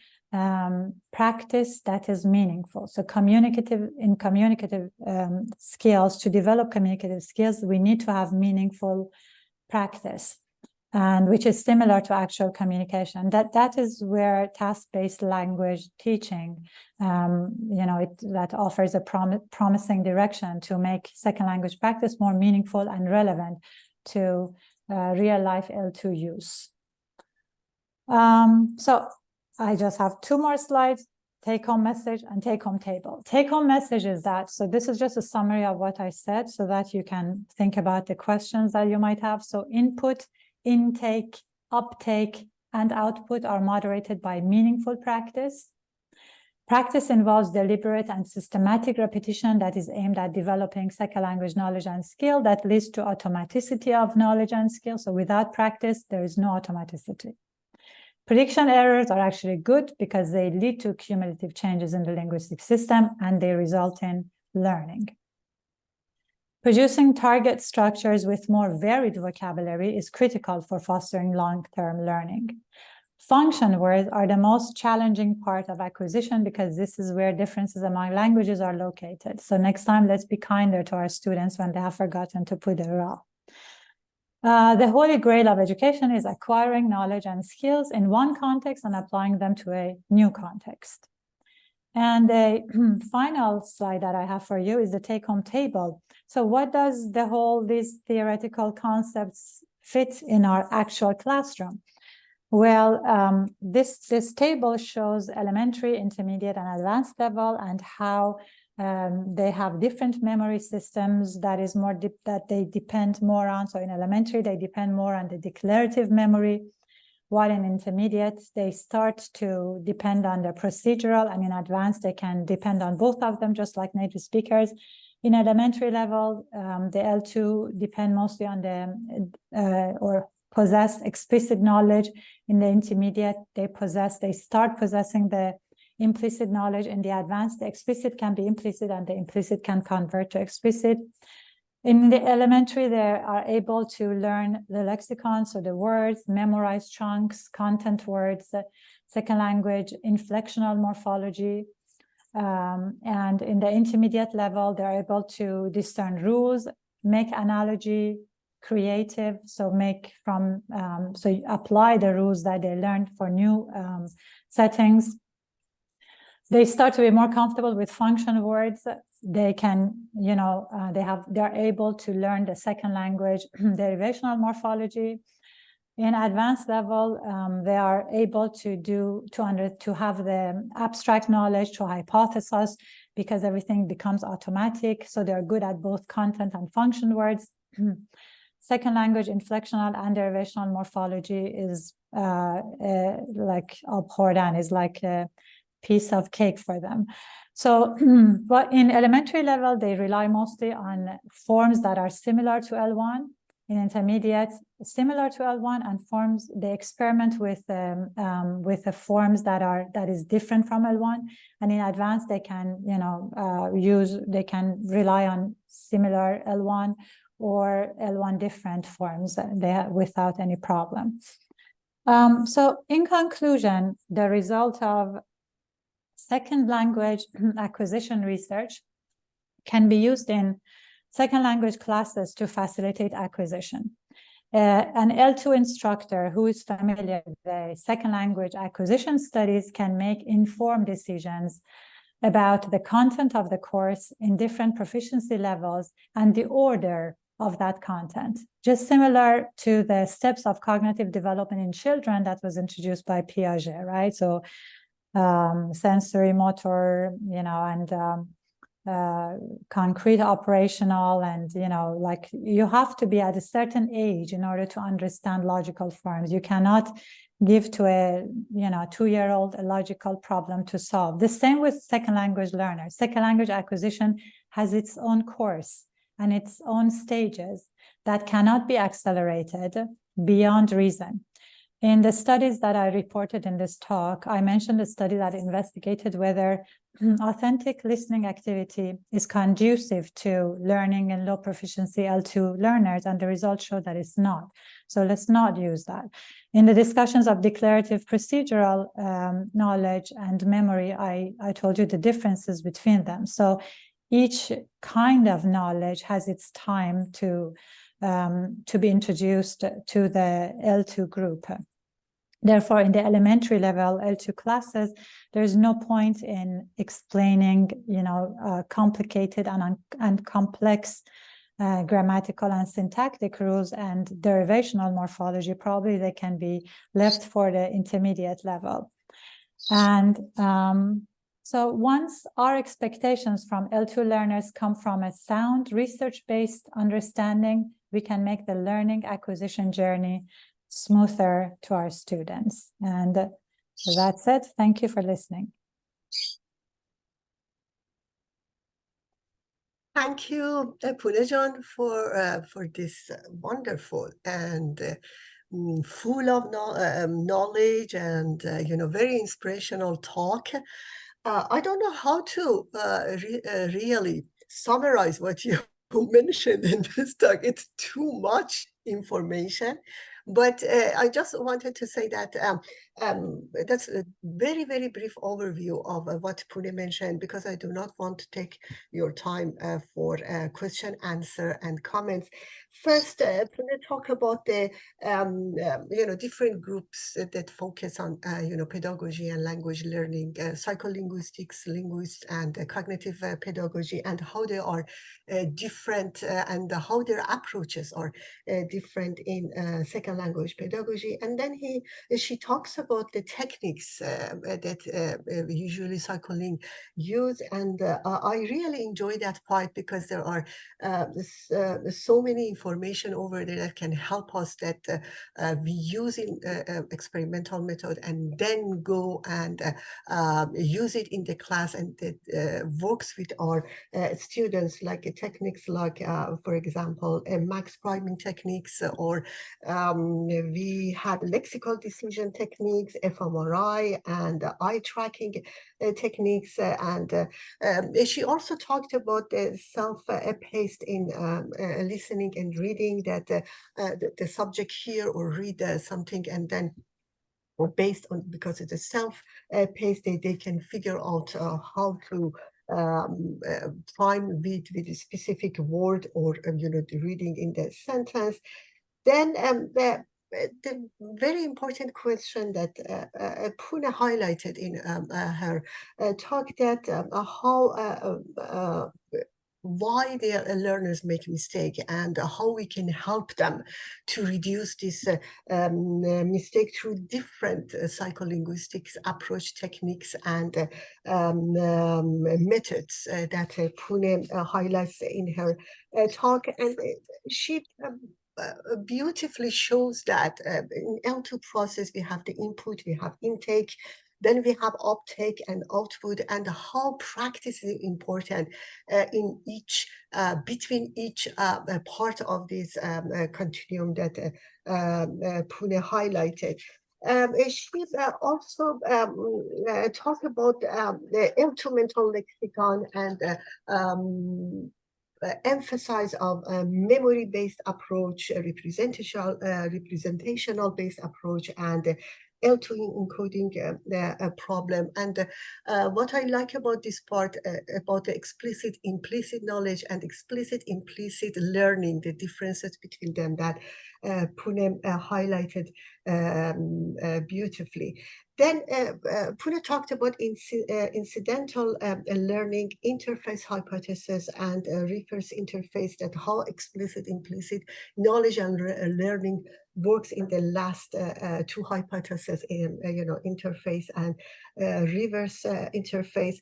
practice that is meaningful. So communicative skills, to develop communicative skills, we need to have meaningful practice, and which is similar to actual communication. That is where task-based language teaching, that offers a promising direction to make second language practice more meaningful and relevant to real-life L2 use. So I just have two more slides, take-home message and take-home table. Take-home message is that, so this is just a summary of what I said so that you can think about the questions that you might have. So input, intake, uptake, and output are moderated by meaningful practice. Practice involves deliberate and systematic repetition that is aimed at developing second language knowledge and skill that leads to automaticity of knowledge and skill. So without practice, there is no automaticity. Prediction errors are actually good because they lead to cumulative changes in the linguistic system and they result in learning. Producing target structures with more varied vocabulary is critical for fostering long-term learning. Function words are the most challenging part of acquisition because this is where differences among languages are located. So next time, let's be kinder to our students when they have forgotten to put a ra. The holy grail of education is acquiring knowledge and skills in one context and applying them to a new context. And the final slide that I have for you is the take-home table. So what does these theoretical concepts fit in our actual classroom? Well, this table shows elementary, intermediate, and advanced level, and how they have different memory systems that is more that they depend more on. So in elementary, they depend more on the declarative memory, while in intermediate, they start to depend on the procedural, and in advanced, they can depend on both of them, just like native speakers. In elementary level, the L2 depend mostly on the or possess explicit knowledge. In the intermediate, they start possessing the implicit knowledge. In the advanced, the explicit can be implicit and the implicit can convert to explicit. In the elementary, they are able to learn the lexicon, so the words, memorize chunks, content words, second language, inflectional morphology. And in the intermediate level, they're able to discern rules, make analogy, creative, so so you apply the rules that they learned for new settings. They start to be more comfortable with function words. They can, they're able to learn the second language derivational morphology. In advanced level, they are able to have the abstract knowledge, to hypothesize, because everything becomes automatic. So they're good at both content and function words. Second language inflectional and derivational morphology is like abhorrent and is like a piece of cake for them. So, but in elementary level, they rely mostly on forms that are similar to L1. In intermediate, similar to L1, and forms, they experiment with the forms that is different from L1. And in advanced, they can they can rely on similar L1 or L1 different forms without any problem. So in conclusion, the result of second language acquisition research can be used in second language classes to facilitate acquisition. An L2 instructor who is familiar with the second language acquisition studies can make informed decisions about the content of the course in different proficiency levels and the order of that content, just similar to the steps of cognitive development in children that was introduced by Piaget, right? So sensory, motor, and concrete, operational, and like you have to be at a certain age in order to understand logical forms. You cannot give to a 2-year-old a logical problem to solve. The same with second language learners. Second language acquisition has its own course and its own stages that cannot be accelerated beyond reason. In the studies that I reported in this talk, I mentioned a study that investigated whether authentic listening activity is conducive to learning in low proficiency L2 learners, and the results show that it's not. So let's not use that. In the discussions of declarative procedural knowledge and memory, I told you the differences between them. So each kind of knowledge has its time to be introduced to the L2 group. Therefore, in the elementary level L2 classes, there's no point in explaining, complicated and complex grammatical and syntactic rules and derivational morphology. Probably they can be left for the intermediate level. And so once our expectations from L2 learners come from a sound research-based understanding, we can make the learning acquisition journey smoother to our students. And that's it. Thank you for listening. Thank you, Pouneh-Jan, for this wonderful and full of knowledge and very inspirational talk. I don't know how to really summarize what you mentioned in this talk. It's too much information, But I just wanted to say that that's a very, very brief overview of what Pouneh mentioned, because I do not want to take your time for question, answer, and comments. First, Pouneh talk about the different groups that focus on pedagogy and language learning, psycholinguistics, linguists, and cognitive pedagogy, and how they are different and how their approaches are different in second language pedagogy. And then she talks about the techniques that usually Psycholing use, and I really enjoy that part, because there are so many information over there that can help us, that we use in experimental method and then go and use it in the class, and it works with our students, like techniques like, for example, max priming techniques, or we had lexical decision techniques, fMRI, and eye tracking techniques. And she also talked about the self-paced in listening and reading, that the subject hear or read something, and then, or based on, because it's a self-paced, they can figure out how to prime with a specific word, or the reading in the sentence. Then the very important question that Pouneh highlighted in her talk, that how why their learners make mistake, and how we can help them to reduce this mistake through different psycholinguistics approach, techniques, and methods that Pouneh highlights in her talk. And she beautifully shows that in L2 process, we have the input, we have intake, then we have uptake and output, and how practice is important in each, between each part of this continuum that Pouneh highlighted. She also talked about the L2 mental lexicon, and emphasize of a memory-based approach, a representational-based approach, and L2 encoding problem. And what I like about this part, about the explicit, implicit knowledge and explicit, implicit learning, the differences between them, that Pouneh highlighted beautifully. Then Pouneh talked about incidental learning, interface hypothesis, and reverse interface, that how explicit, implicit knowledge and learning works in the last two hypotheses, in interface and reverse interface.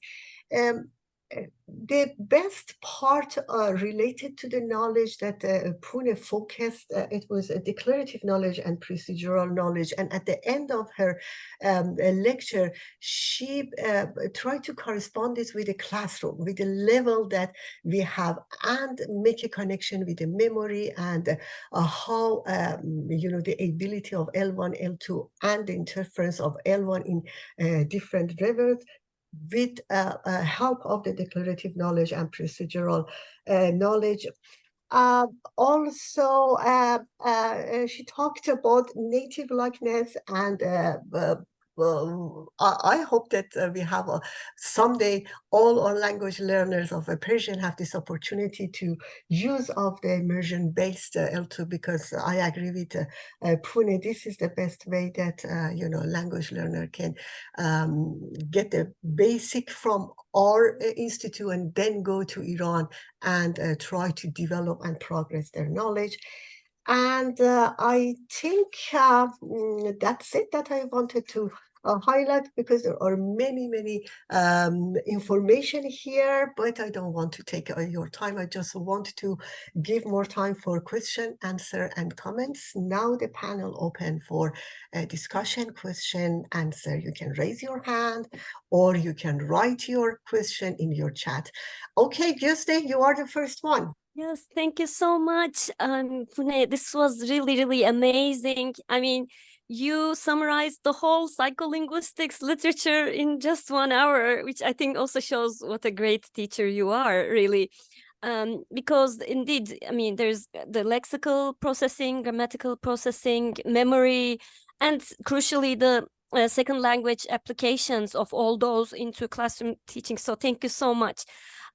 The best part related to the knowledge that Pouneh focused, it was a declarative knowledge and procedural knowledge. And at the end of her lecture, she tried to correspond this with the classroom, with the level that we have, and make a connection with the memory, and how, the ability of L1, L2, and the interference of L1 in different levels, with help of the declarative knowledge and procedural knowledge. Also, she talked about native likeness, and I hope that we have someday all our language learners of Persian have this opportunity to use of the immersion-based L2, because I agree with Pouneh, this is the best way that language learner can get the basic from our institute, and then go to Iran and try to develop and progress their knowledge. And I think that's it that I wanted to highlight, because there are many information here, but I don't want to take your time. I just want to give more time for question, answer, and comments. Now the panel open for discussion, question, answer. You can raise your hand, or you can write your question in your chat. Okay, Gyöste, you are the first one. Yes, thank you so much, Pouneh. This was really amazing. I mean, you summarized the whole psycholinguistics literature in just 1 hour, which I think also shows what a great teacher you are, really. because indeed, I mean, there's the lexical processing, grammatical processing, memory, and crucially the second language applications of all those into classroom teaching. So thank you so much.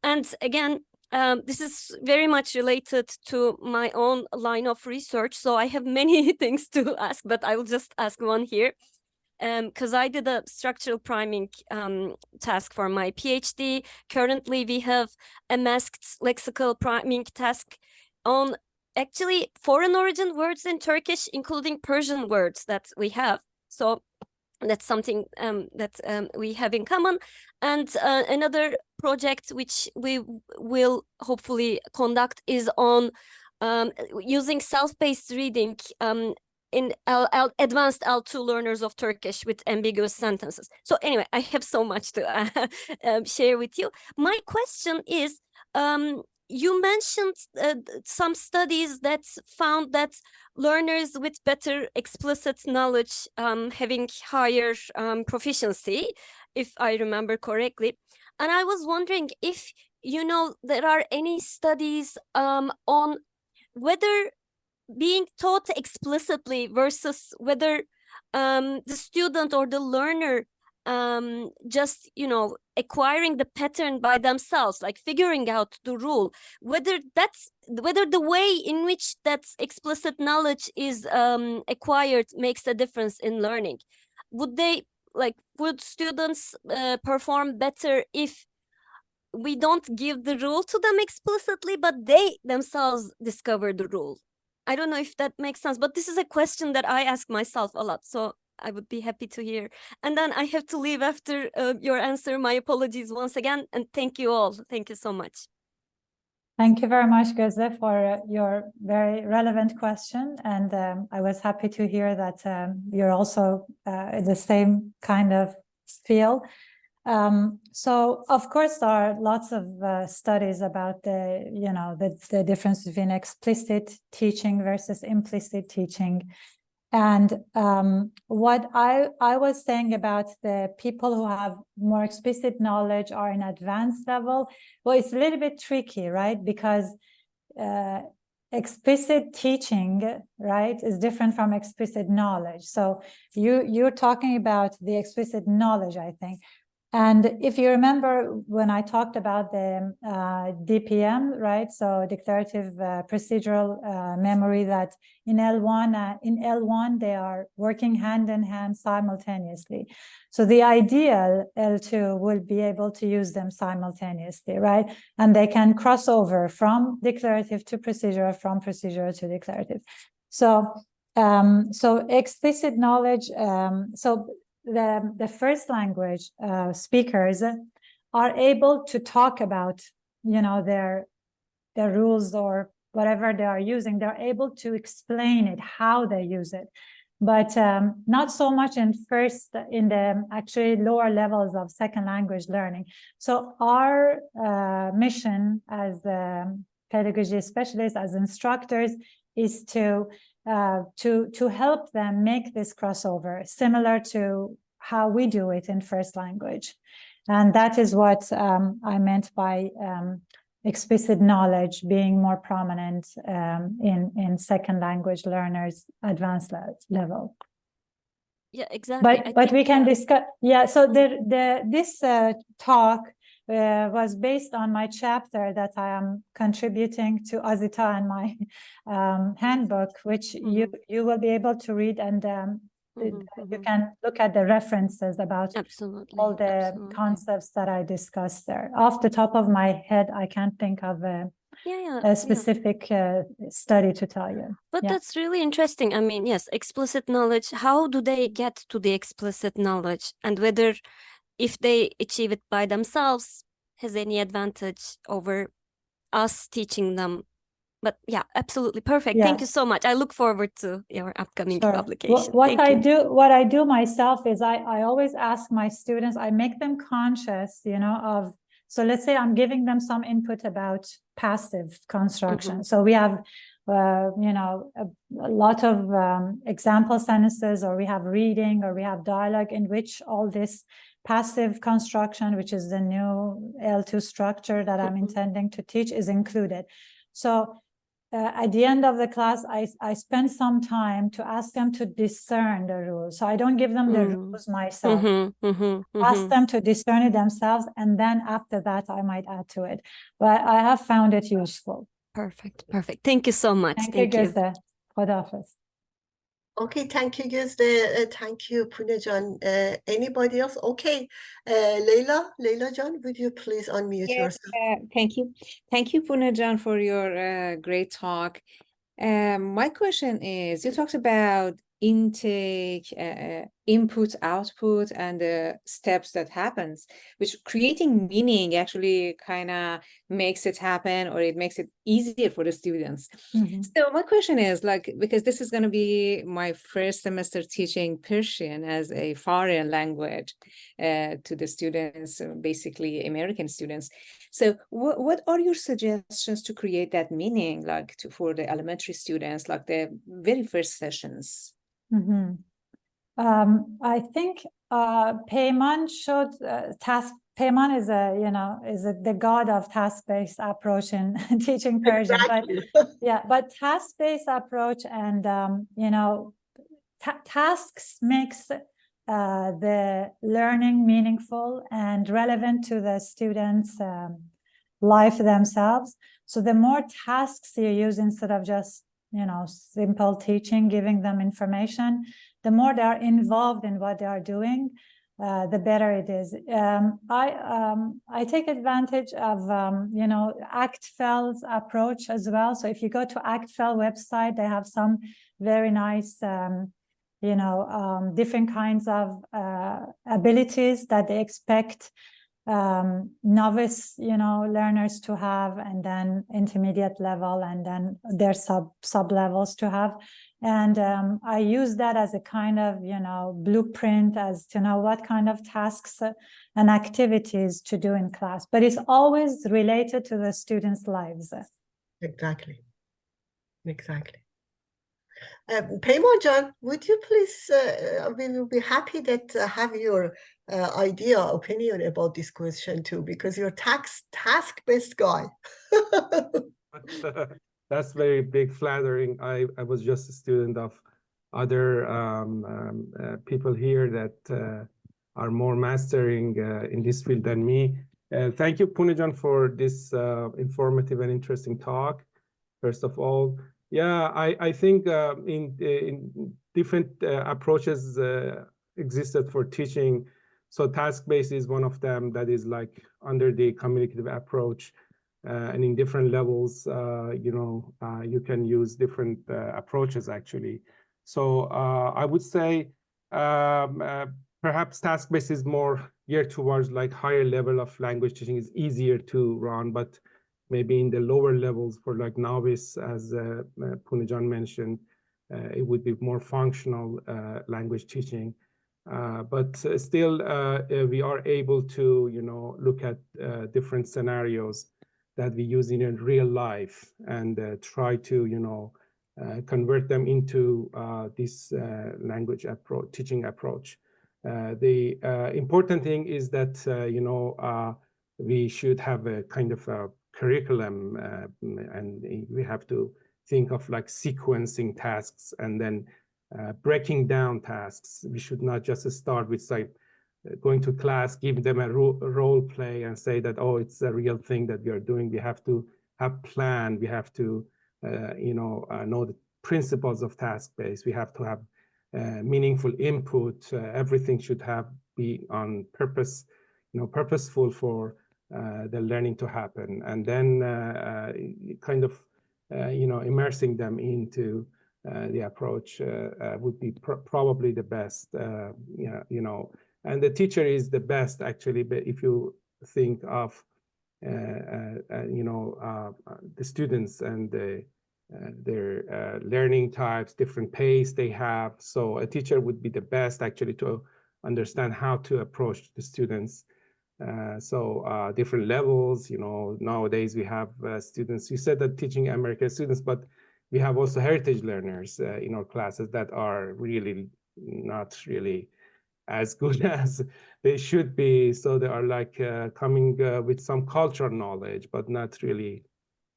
And again, this is very much related to my own line of research. So I have many things to ask, but I will just ask one here. Because I did a structural priming task for my PhD. Currently, we have a masked lexical priming task on actually foreign origin words in Turkish, including Persian words that we have. So that's something that we have in common. And another project which we will hopefully conduct is on using self-paced reading in advanced L2 learners of Turkish with ambiguous sentences. So anyway, I have so much to share with you. My question is, you mentioned some studies that found that learners with better explicit knowledge having higher proficiency, if I remember correctly. And I was wondering if, you know, there are any studies on whether being taught explicitly versus whether the student or the learner just, you know, acquiring the pattern by themselves, like figuring out the rule, whether the way in which that explicit knowledge is acquired makes a difference in learning. Would students perform better if we don't give the rule to them explicitly, but they themselves discover the rule? I don't know if that makes sense, but this is a question that I ask myself a lot. So I would be happy to hear. And then I have to leave after your answer. My apologies once again. And thank you all. Thank you so much. Thank you very much, Gözde, for your very relevant question. And I was happy to hear that you're also in the same kind of field. So of course there are lots of studies about the difference between explicit teaching versus implicit teaching. And what I was saying about the people who have more explicit knowledge or in advanced level, well, it's a little bit tricky, right? Because explicit teaching, right, is different from explicit knowledge. So you're talking about the explicit knowledge, I think. And if you remember when I talked about the DPM, right? So declarative procedural memory, that in L1 they are working hand in hand simultaneously. So the ideal L2 will be able to use them simultaneously, right? And they can cross over from declarative to procedural, from procedural to declarative. So explicit knowledge. The first language speakers are able to talk about, you know, their rules or whatever they are using. They're able to explain it, how they use it, but not so much in the actually lower levels of second language learning. So our mission as pedagogy specialists, as instructors, is to help them make this crossover, similar to how we do it in first language. And that is what I meant by explicit knowledge being more prominent in second language learners' advanced level. Yeah, exactly. But we can discuss. Yeah, so this talk was based on my chapter that I am contributing to Azita and my handbook, which you will be able to read, and you can look at the references about all the concepts that I discussed there. Off the top of my head, I can't think of a specific study to tell you. But that's really interesting. I mean, yes, explicit knowledge. How do they get to the explicit knowledge, and whether if they achieve it by themselves has any advantage over us teaching them? But yeah, absolutely perfect. Yes. Thank you so much. I look forward to your upcoming publication. What I do myself is I always ask my students, I make them conscious, you know, of, so let's say I'm giving them some input about passive construction. So we have you know, a lot of example sentences, or we have reading, or we have dialogue, in which all this passive construction, which is the new L2 structure that I'm intending to teach, is included. So at the end of the class, I spend some time to ask them to discern the rules. So I don't give them the rules myself. Ask them to discern it themselves, and then after that, I might add to it. But I have found it useful. Perfect. Thank you so much. Thank you, Gözde. Khodafez. Okay, thank you, Gözde. Thank you, Pouneh Jan. Anybody else? Okay, Leila Jan, would you please unmute yourself? Thank you. Thank you, Pouneh Jan, for your great talk. My question is, you talked about intake, input, output, and the steps that happens, which creating meaning actually kind of makes it happen, or it makes it easier for the students. So my question is, like, because this is going to be my first semester teaching Persian as a foreign language to the students, basically American students. So what are your suggestions to create that meaning, like for the elementary students, like the very first sessions? I think Peyman showed Peyman is the god of task-based approach in teaching Persian. Exactly. But task-based approach and tasks makes the learning meaningful and relevant to the students' life themselves. So the more tasks you use instead of just simple teaching, giving them information, the more they are involved in what they are doing, the better it is. I take advantage of ActFel's approach as well. So if you go to ActFel website, they have some very nice different kinds of abilities that they expect novice learners to have, and then intermediate level, and then their sub levels to have. And I use that as a kind of blueprint as to know what kind of tasks and activities to do in class, but it's always related to the students' lives. Exactly. Peyman Jan, would you please, we will be happy that have your opinion about this question too, because you're task-based guy. That's very big flattering. I was just a student of other people here that are more mastering in this field than me. Thank you, Pouneh Jan, for this informative and interesting talk. First of all, yeah, I think in different approaches existed for teaching. So task-based is one of them that is like under the communicative approach. And in different levels, you can use different approaches actually. So I would say perhaps task-based is more geared towards like higher level of language teaching is easier to run, but maybe in the lower levels for like novice, as Pouneh Jan mentioned, it would be more functional language teaching. But still, we are able to, look at different scenarios that we use in real life and try to, convert them into this language approach, teaching approach. The important thing is that, we should have a kind of a curriculum and we have to think of like sequencing tasks and then breaking down tasks. We should not just start with like going to class, give them a role play and say that, oh, it's a real thing that we are doing. We have to have plan. We have to, know the principles of task-based. We have to have meaningful input. Everything should be on purpose, purposeful for the learning to happen. And then kind of, immersing them into the approach would be probably the best, and the teacher is the best actually. But if you think of, the students and their learning types, different pace they have. So a teacher would be the best actually to understand how to approach the students. Different levels, nowadays we have students, you said that teaching American students, but we have also heritage learners in our classes that are really not really as good as they should be. So they are like coming with some cultural knowledge, but not really,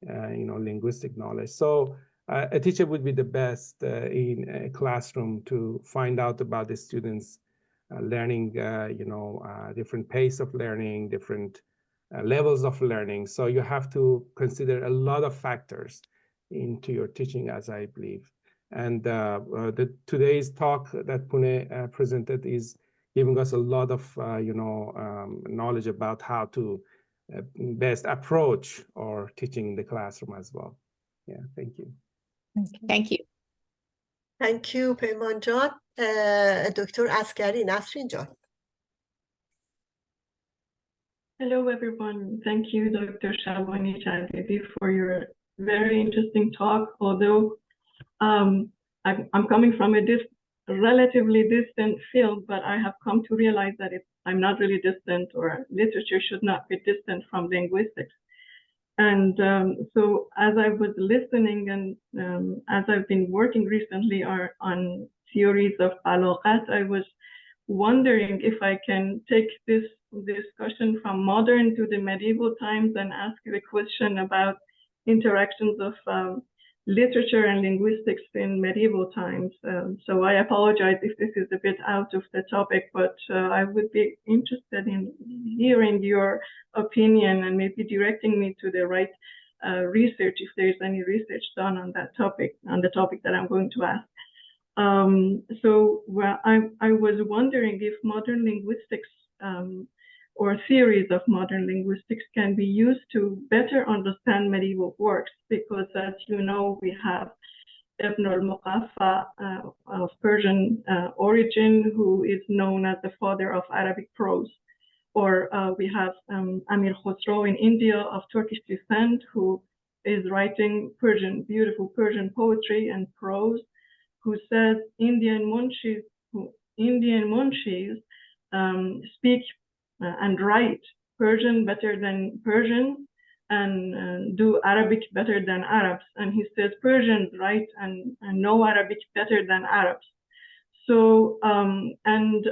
linguistic knowledge. So a teacher would be the best in a classroom to find out about the students learning, different pace of learning, different levels of learning. So you have to consider a lot of factors into your teaching, as I believe. And today's talk that Pouneh presented is giving us a lot of knowledge about how to best approach our teaching in the classroom as well. Yeah, thank you. Thank you. Thank you, پیمان جان. دکتر عسکری، نسرین جان. Hello, everyone. Thank you, Dr. Shabani-Jadidi, for your very interesting talk. Although I'm coming from a relatively distant field, but I have come to realize that I'm not really distant, or literature should not be distant from linguistics. And so as I was listening and as I've been working recently on theories of balaghat, I was wondering if I can take this discussion from modern to the medieval times and ask the question about interactions of literature and linguistics in medieval times. So I apologize if this is a bit out of the topic, but I would be interested in hearing your opinion and maybe directing me to the right research, if there's any research done on that topic, on the topic that I'm going to ask. I was wondering if modern linguistics or theories of modern linguistics can be used to better understand medieval works, because as you know, we have Ibn al-Muqaffa of Persian origin, who is known as the father of Arabic prose. Or we have Amir Khosrow in India of Turkish descent, who is writing beautiful Persian poetry and prose, who says Indian munshis speak and write Persian better than Persians and do Arabic better than Arabs. And he says Persians write and know Arabic better than Arabs. So, and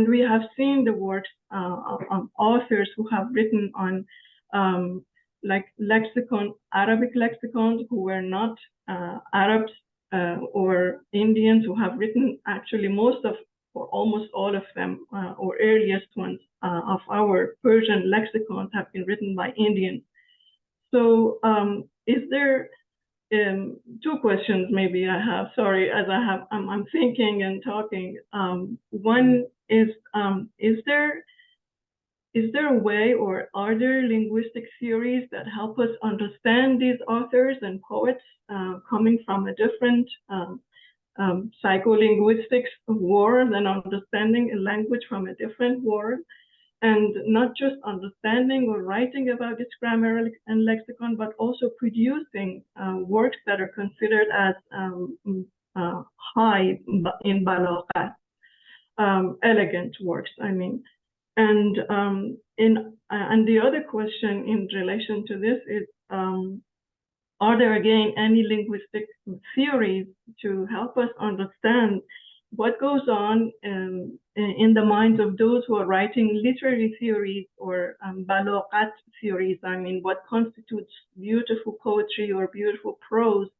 we have seen the works of authors who have written on like Arabic lexicons, who were not Arabs or Indians, who have written actually most of, or almost all of them, or earliest ones of our Persian lexicons have been written by Indians. So is there two questions maybe I have, sorry, as I'm thinking and talking. One is there a way, or are there linguistic theories that help us understand these authors and poets coming from a different psycholinguistics world and understanding a language from a different world? And not just understanding or writing about its grammar and lexicon, but also producing works that are considered as high in balaghat, elegant works, I mean. And the other question in relation to this is, are there again any linguistic theories to help us understand what goes on in the minds of those who are writing literary theories or balaghat theories? I mean, what constitutes beautiful poetry or beautiful prose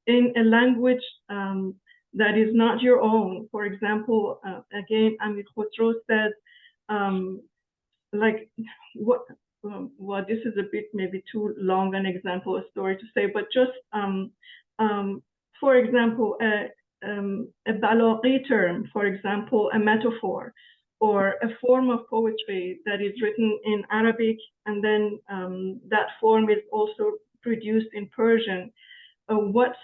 in a language that is not your own? For example, again, Amir Khosrow says, like, what? Well, this is a bit maybe too long an example, a story to say, but just for example, a balaghi term, for example, a metaphor, or a form of poetry that is written in Arabic, and then that form is also produced in Persian. What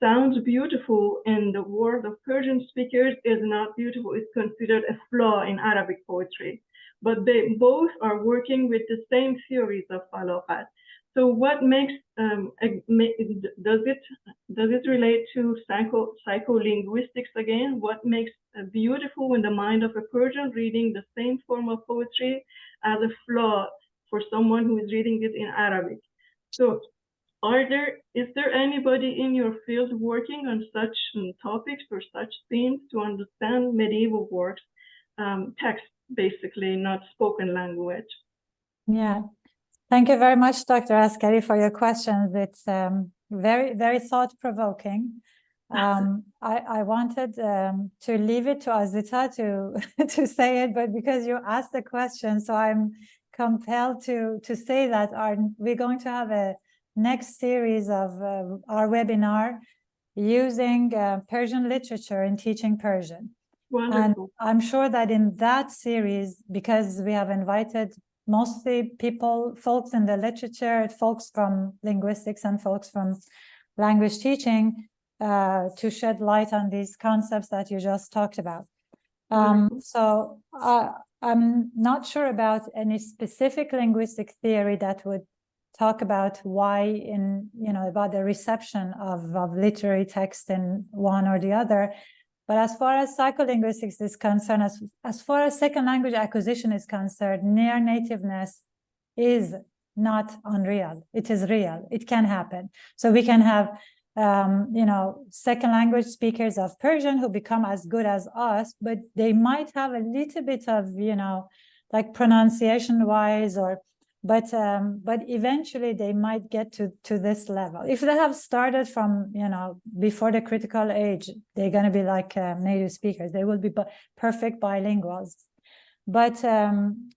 sounds beautiful in the world of Persian speakers is not beautiful. It's considered a flaw in Arabic poetry. But they both are working with the same theories of balaghat. So what makes, does it relate to psycholinguistics again? What makes beautiful in the mind of a Persian reading the same form of poetry as a flaw for someone who is reading it in Arabic? So is there anybody in your field working on such topics or such themes to understand medieval works, text basically, not spoken language? Yeah, thank you very much, Dr. Askari, for your questions. It's very, very thought-provoking. I wanted to leave it to Azita to say it, but because you asked the question, so I'm compelled to say that we're going to have a next series of our webinar using Persian literature in teaching Persian. Wonderful. And I'm sure that in that series, because we have invited mostly folks in the literature, folks from linguistics and folks from language teaching, to shed light on these concepts that you just talked about. So I'm not sure about any specific linguistic theory that would talk about why about the reception of literary text in one or the other. But as far as psycholinguistics is concerned, as far as second language acquisition is concerned, near nativeness is not unreal. It is real. It can happen. So we can have second language speakers of Persian who become as good as us, but they might have a little bit of, like pronunciation wise but eventually they might get to this level. If they have started from, before the critical age, they're going to be like native speakers. They will be perfect bilinguals. But in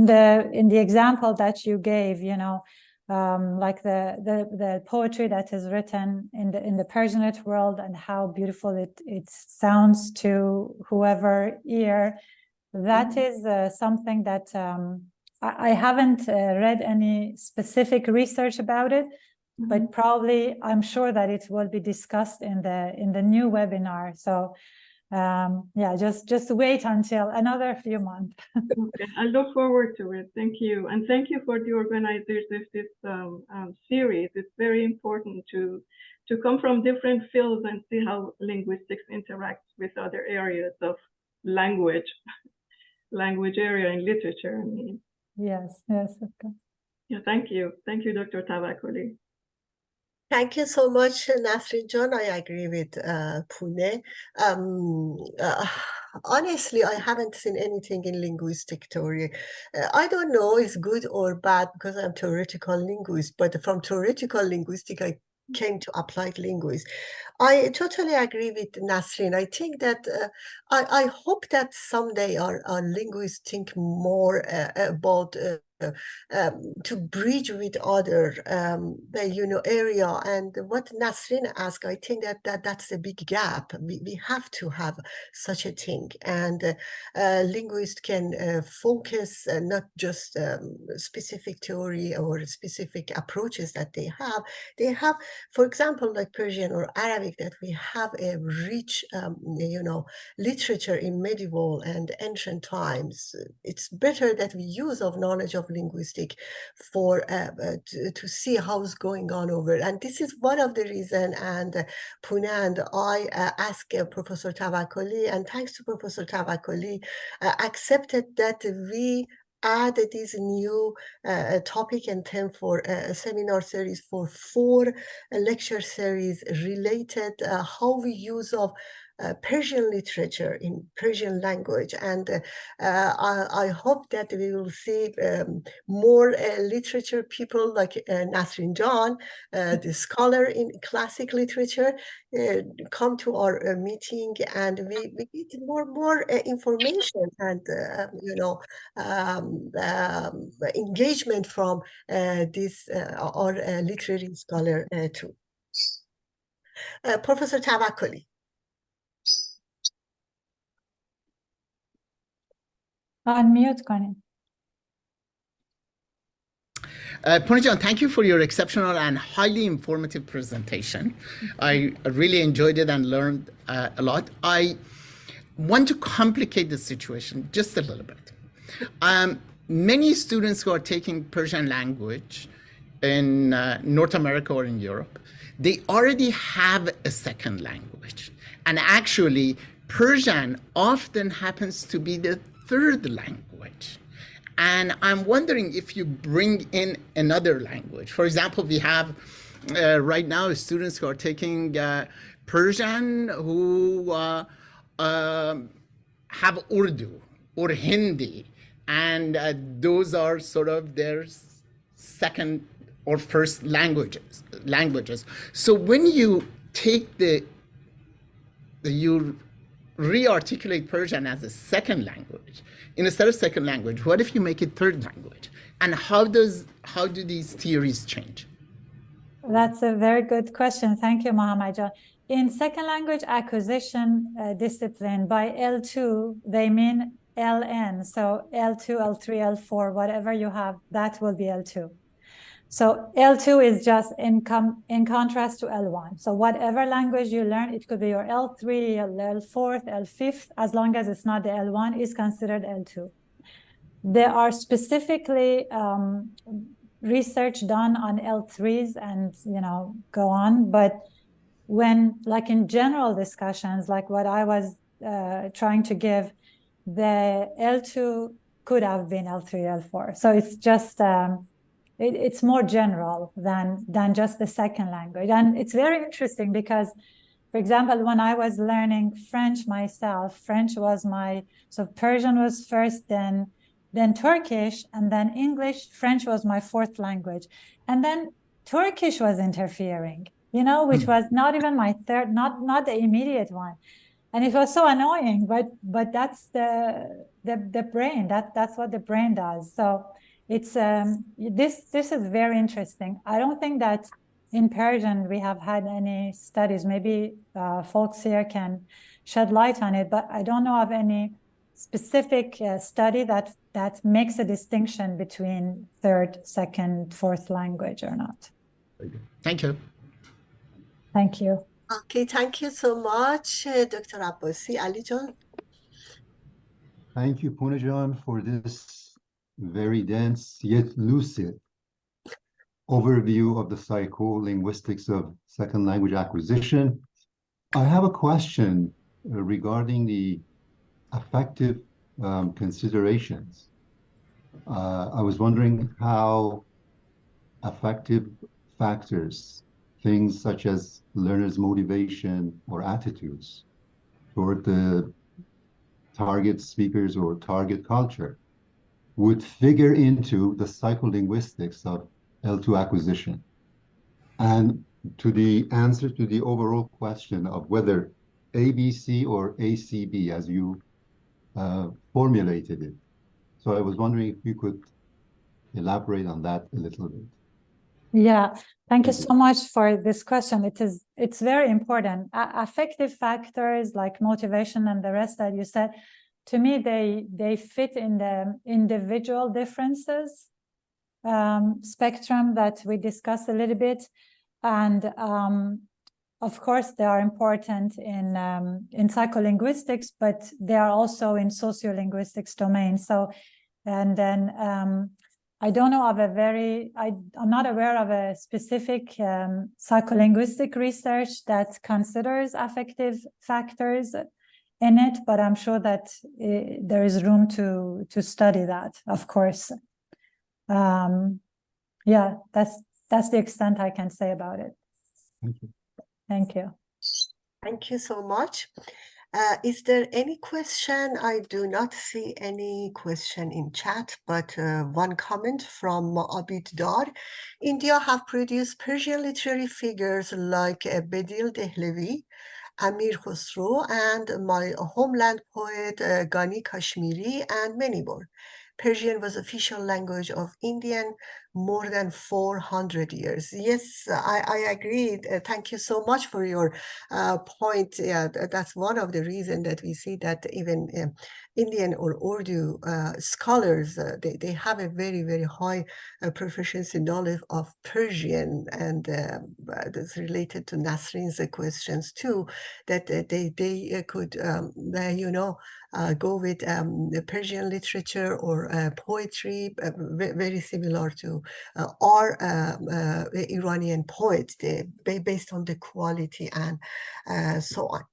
the example that you gave, like the poetry that is written in the Persianate world and how beautiful it sounds to whoever ear, that is something that I haven't read any specific research about it, but probably I'm sure that it will be discussed in the new webinar. So yeah, just wait until another few months. Okay, I look forward to it. Thank you. And thank you for the organizers of this series. It's very important to come from different fields and see how linguistics interacts with other areas of language area and literature. I mean. Yes, okay. Yeah, thank you. Thank you, Dr. Tawakkoli. Thank you so much, Nasrin John. I agree with Pouneh. Honestly, I haven't seen anything in linguistic theory. I don't know it's good or bad because I'm theoretical linguist, but from theoretical linguistic, I came to applied linguist. I totally agree with Nasrin. I think that I hope that someday our linguists think more about to bridge with other area, and what Nasrin asked, I think that's a big gap. We have to have such a thing, and linguists can focus not just specific theory or specific approaches that they have, for example, like Persian or Arabic, that we have a rich literature in medieval and ancient times. It's better that we use of knowledge of linguistic for to see how's going on over, and this is one of the reason. And Pouneh and I asked Professor Tawakkoli, and thanks to Professor Tawakkoli, accepted that we add this new topic and theme for a seminar series for 4 lecture series related how we use of Persian literature in Persian language, and I hope that we will see more literature people like Nasrin John, the scholar in classic literature, come to our meeting, and we get more information and engagement from this our literary scholar too. Professor Tawakkoli. Unmute کنید. Pouneh Jan, thank you for your exceptional and highly informative presentation. I really enjoyed it and learned a lot. I want to complicate the situation just a little bit. Many students who are taking Persian language in North America or in Europe, they already have a second language. And actually, Persian often happens to be the third language. And I'm wondering if you bring in another language. For example, we have right now students who are taking Persian who have Urdu or Hindi, and those are sort of their second or first languages. So when you take you re-articulate Persian as a second language, instead of second language, what if you make it third language? And how do these theories change? That's a very good question. Thank you, Mohammad Jan. In second language acquisition discipline, by L2, they mean LN. So L2, L3, L4, whatever you have, that will be L2. So L2 is just in contrast to L1. So whatever language you learn, it could be your L3, L4, L5, as long as it's not the L1, is considered L2. There are specifically research done on L3s and, go on. But when, like in general discussions, like what I was trying to give, the L2 could have been L3, L4. So it's just... it's more general than just the second language. And it's very interesting because, for example, when I was learning French myself, French was so Persian was first, then Turkish, and then English. French was my fourth language. And then Turkish was interfering, which was not even my third, not the immediate one. And it was so annoying, but that's the brain, that's what the brain does. So it's this is very interesting. I don't think that in Persian we have had any studies. Maybe folks here can shed light on it, but I don't know of any specific study that makes a distinction between third, second, fourth language or not. Thank you. Thank you. Okay, thank you so much, Dr. Abbasi. Ali John. Thank you, Pouneh Jan, for this very dense yet lucid overview of the psycholinguistics of second language acquisition. I have a question regarding the affective considerations. I was wondering how affective factors, things such as learners' motivation or attitudes toward the target speakers or target culture, would figure into the psycholinguistics of L2 acquisition. And to the answer to the overall question of whether ABC or ACB, as you formulated it. So I was wondering if you could elaborate on that a little bit. Yeah, thank you so much for this question. It's very important. Affective factors like motivation and the rest that you said, to me, they fit in the individual differences spectrum that we discussed a little bit. And of course, they are important in psycholinguistics, but they are also in sociolinguistics domain. So, and then I don't know of I'm not aware of a specific psycholinguistic research that considers affective factors in it, but I'm sure that there is room to study that, of course. Yeah, that's the extent I can say about it. Thank you. Thank you. Thank you so much. Is there any question? I do not see any question in chat, but one comment from Omidyar. India have produced Persian literary figures like Bedil Dehlavi, Amir Khosrow, and my homeland poet Ghani Kashmiri, and many more. Persian was official language of Indian more than 400 years. Yes, I agree. Thank you so much for your point. Yeah, that's one of the reasons that we see that even Indian or Urdu scholars, they have a very, very high proficiency knowledge of Persian, and that's related to Nasrin's questions too, that they could, go with the Persian literature or poetry, very similar to our Iranian poets, based on the quality and so on.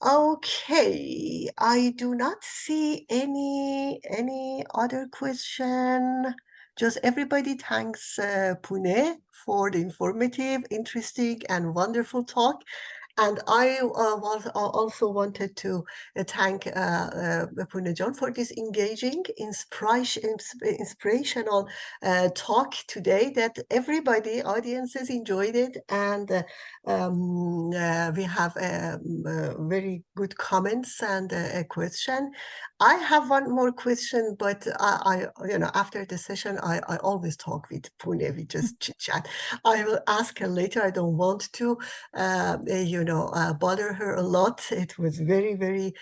Okay, I do not see any other question. Just everybody thanks Pouneh for the informative, interesting, and wonderful talk. And I also wanted to thank Pouneh John for this engaging, inspirational talk today that everybody, audiences enjoyed it. And we have very good comments and a question. I have one more question, but after the session, I always talk with Pouneh. We just chit chat. I will ask her later. I don't want to, bother her a lot. It was very, very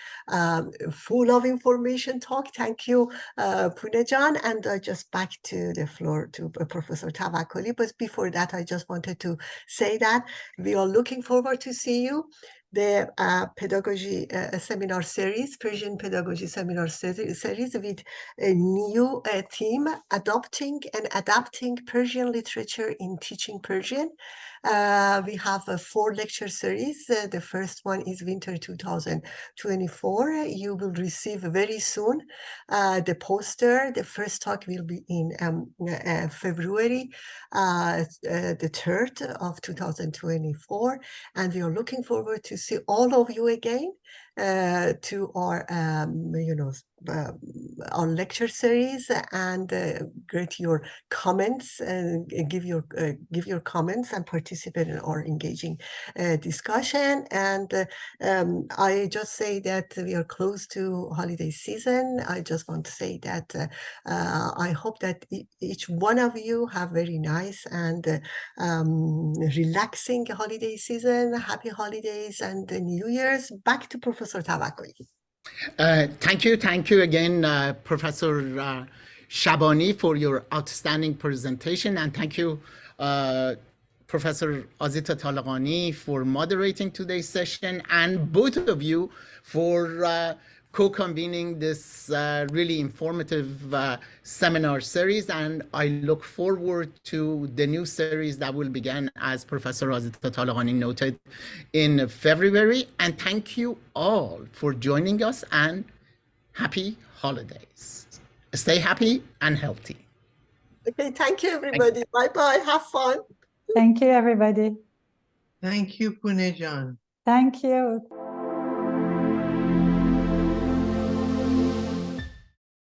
full of information talk. Thank you, Pouneh John. And just back to the floor to Professor Tawakkoli. But before that, I just wanted to say that we are looking forward to see you. The pedagogy seminar series, Persian pedagogy seminar series with a new theme, adopting and adapting Persian literature in teaching Persian. We have a 4 lecture series. The first one is winter 2024. You will receive very soon the poster. The first talk will be in February the 3rd of 2024. And we are looking forward to see all of you again to our our lecture series, and get your comments and give your comments and participate in our engaging discussion. And I just say that we are close to holiday season. I just want to say that I hope that each one of you have very nice and relaxing holiday season. Happy holidays and New Year's. Back to Professor Tawakkoli. Thank you again, Professor Shabani, for your outstanding presentation, and thank you, Professor Azita Talaqani, for moderating today's session, and both of you for co-convening this really informative seminar series. And I look forward to the new series that will begin, as Professor Azita Talaqani noted, in February. And thank you all for joining us, and happy holidays. Stay happy and healthy. Okay, thank you, everybody. Bye-bye. Have fun. Thank you, everybody. Thank you, Pouneh John. Thank you.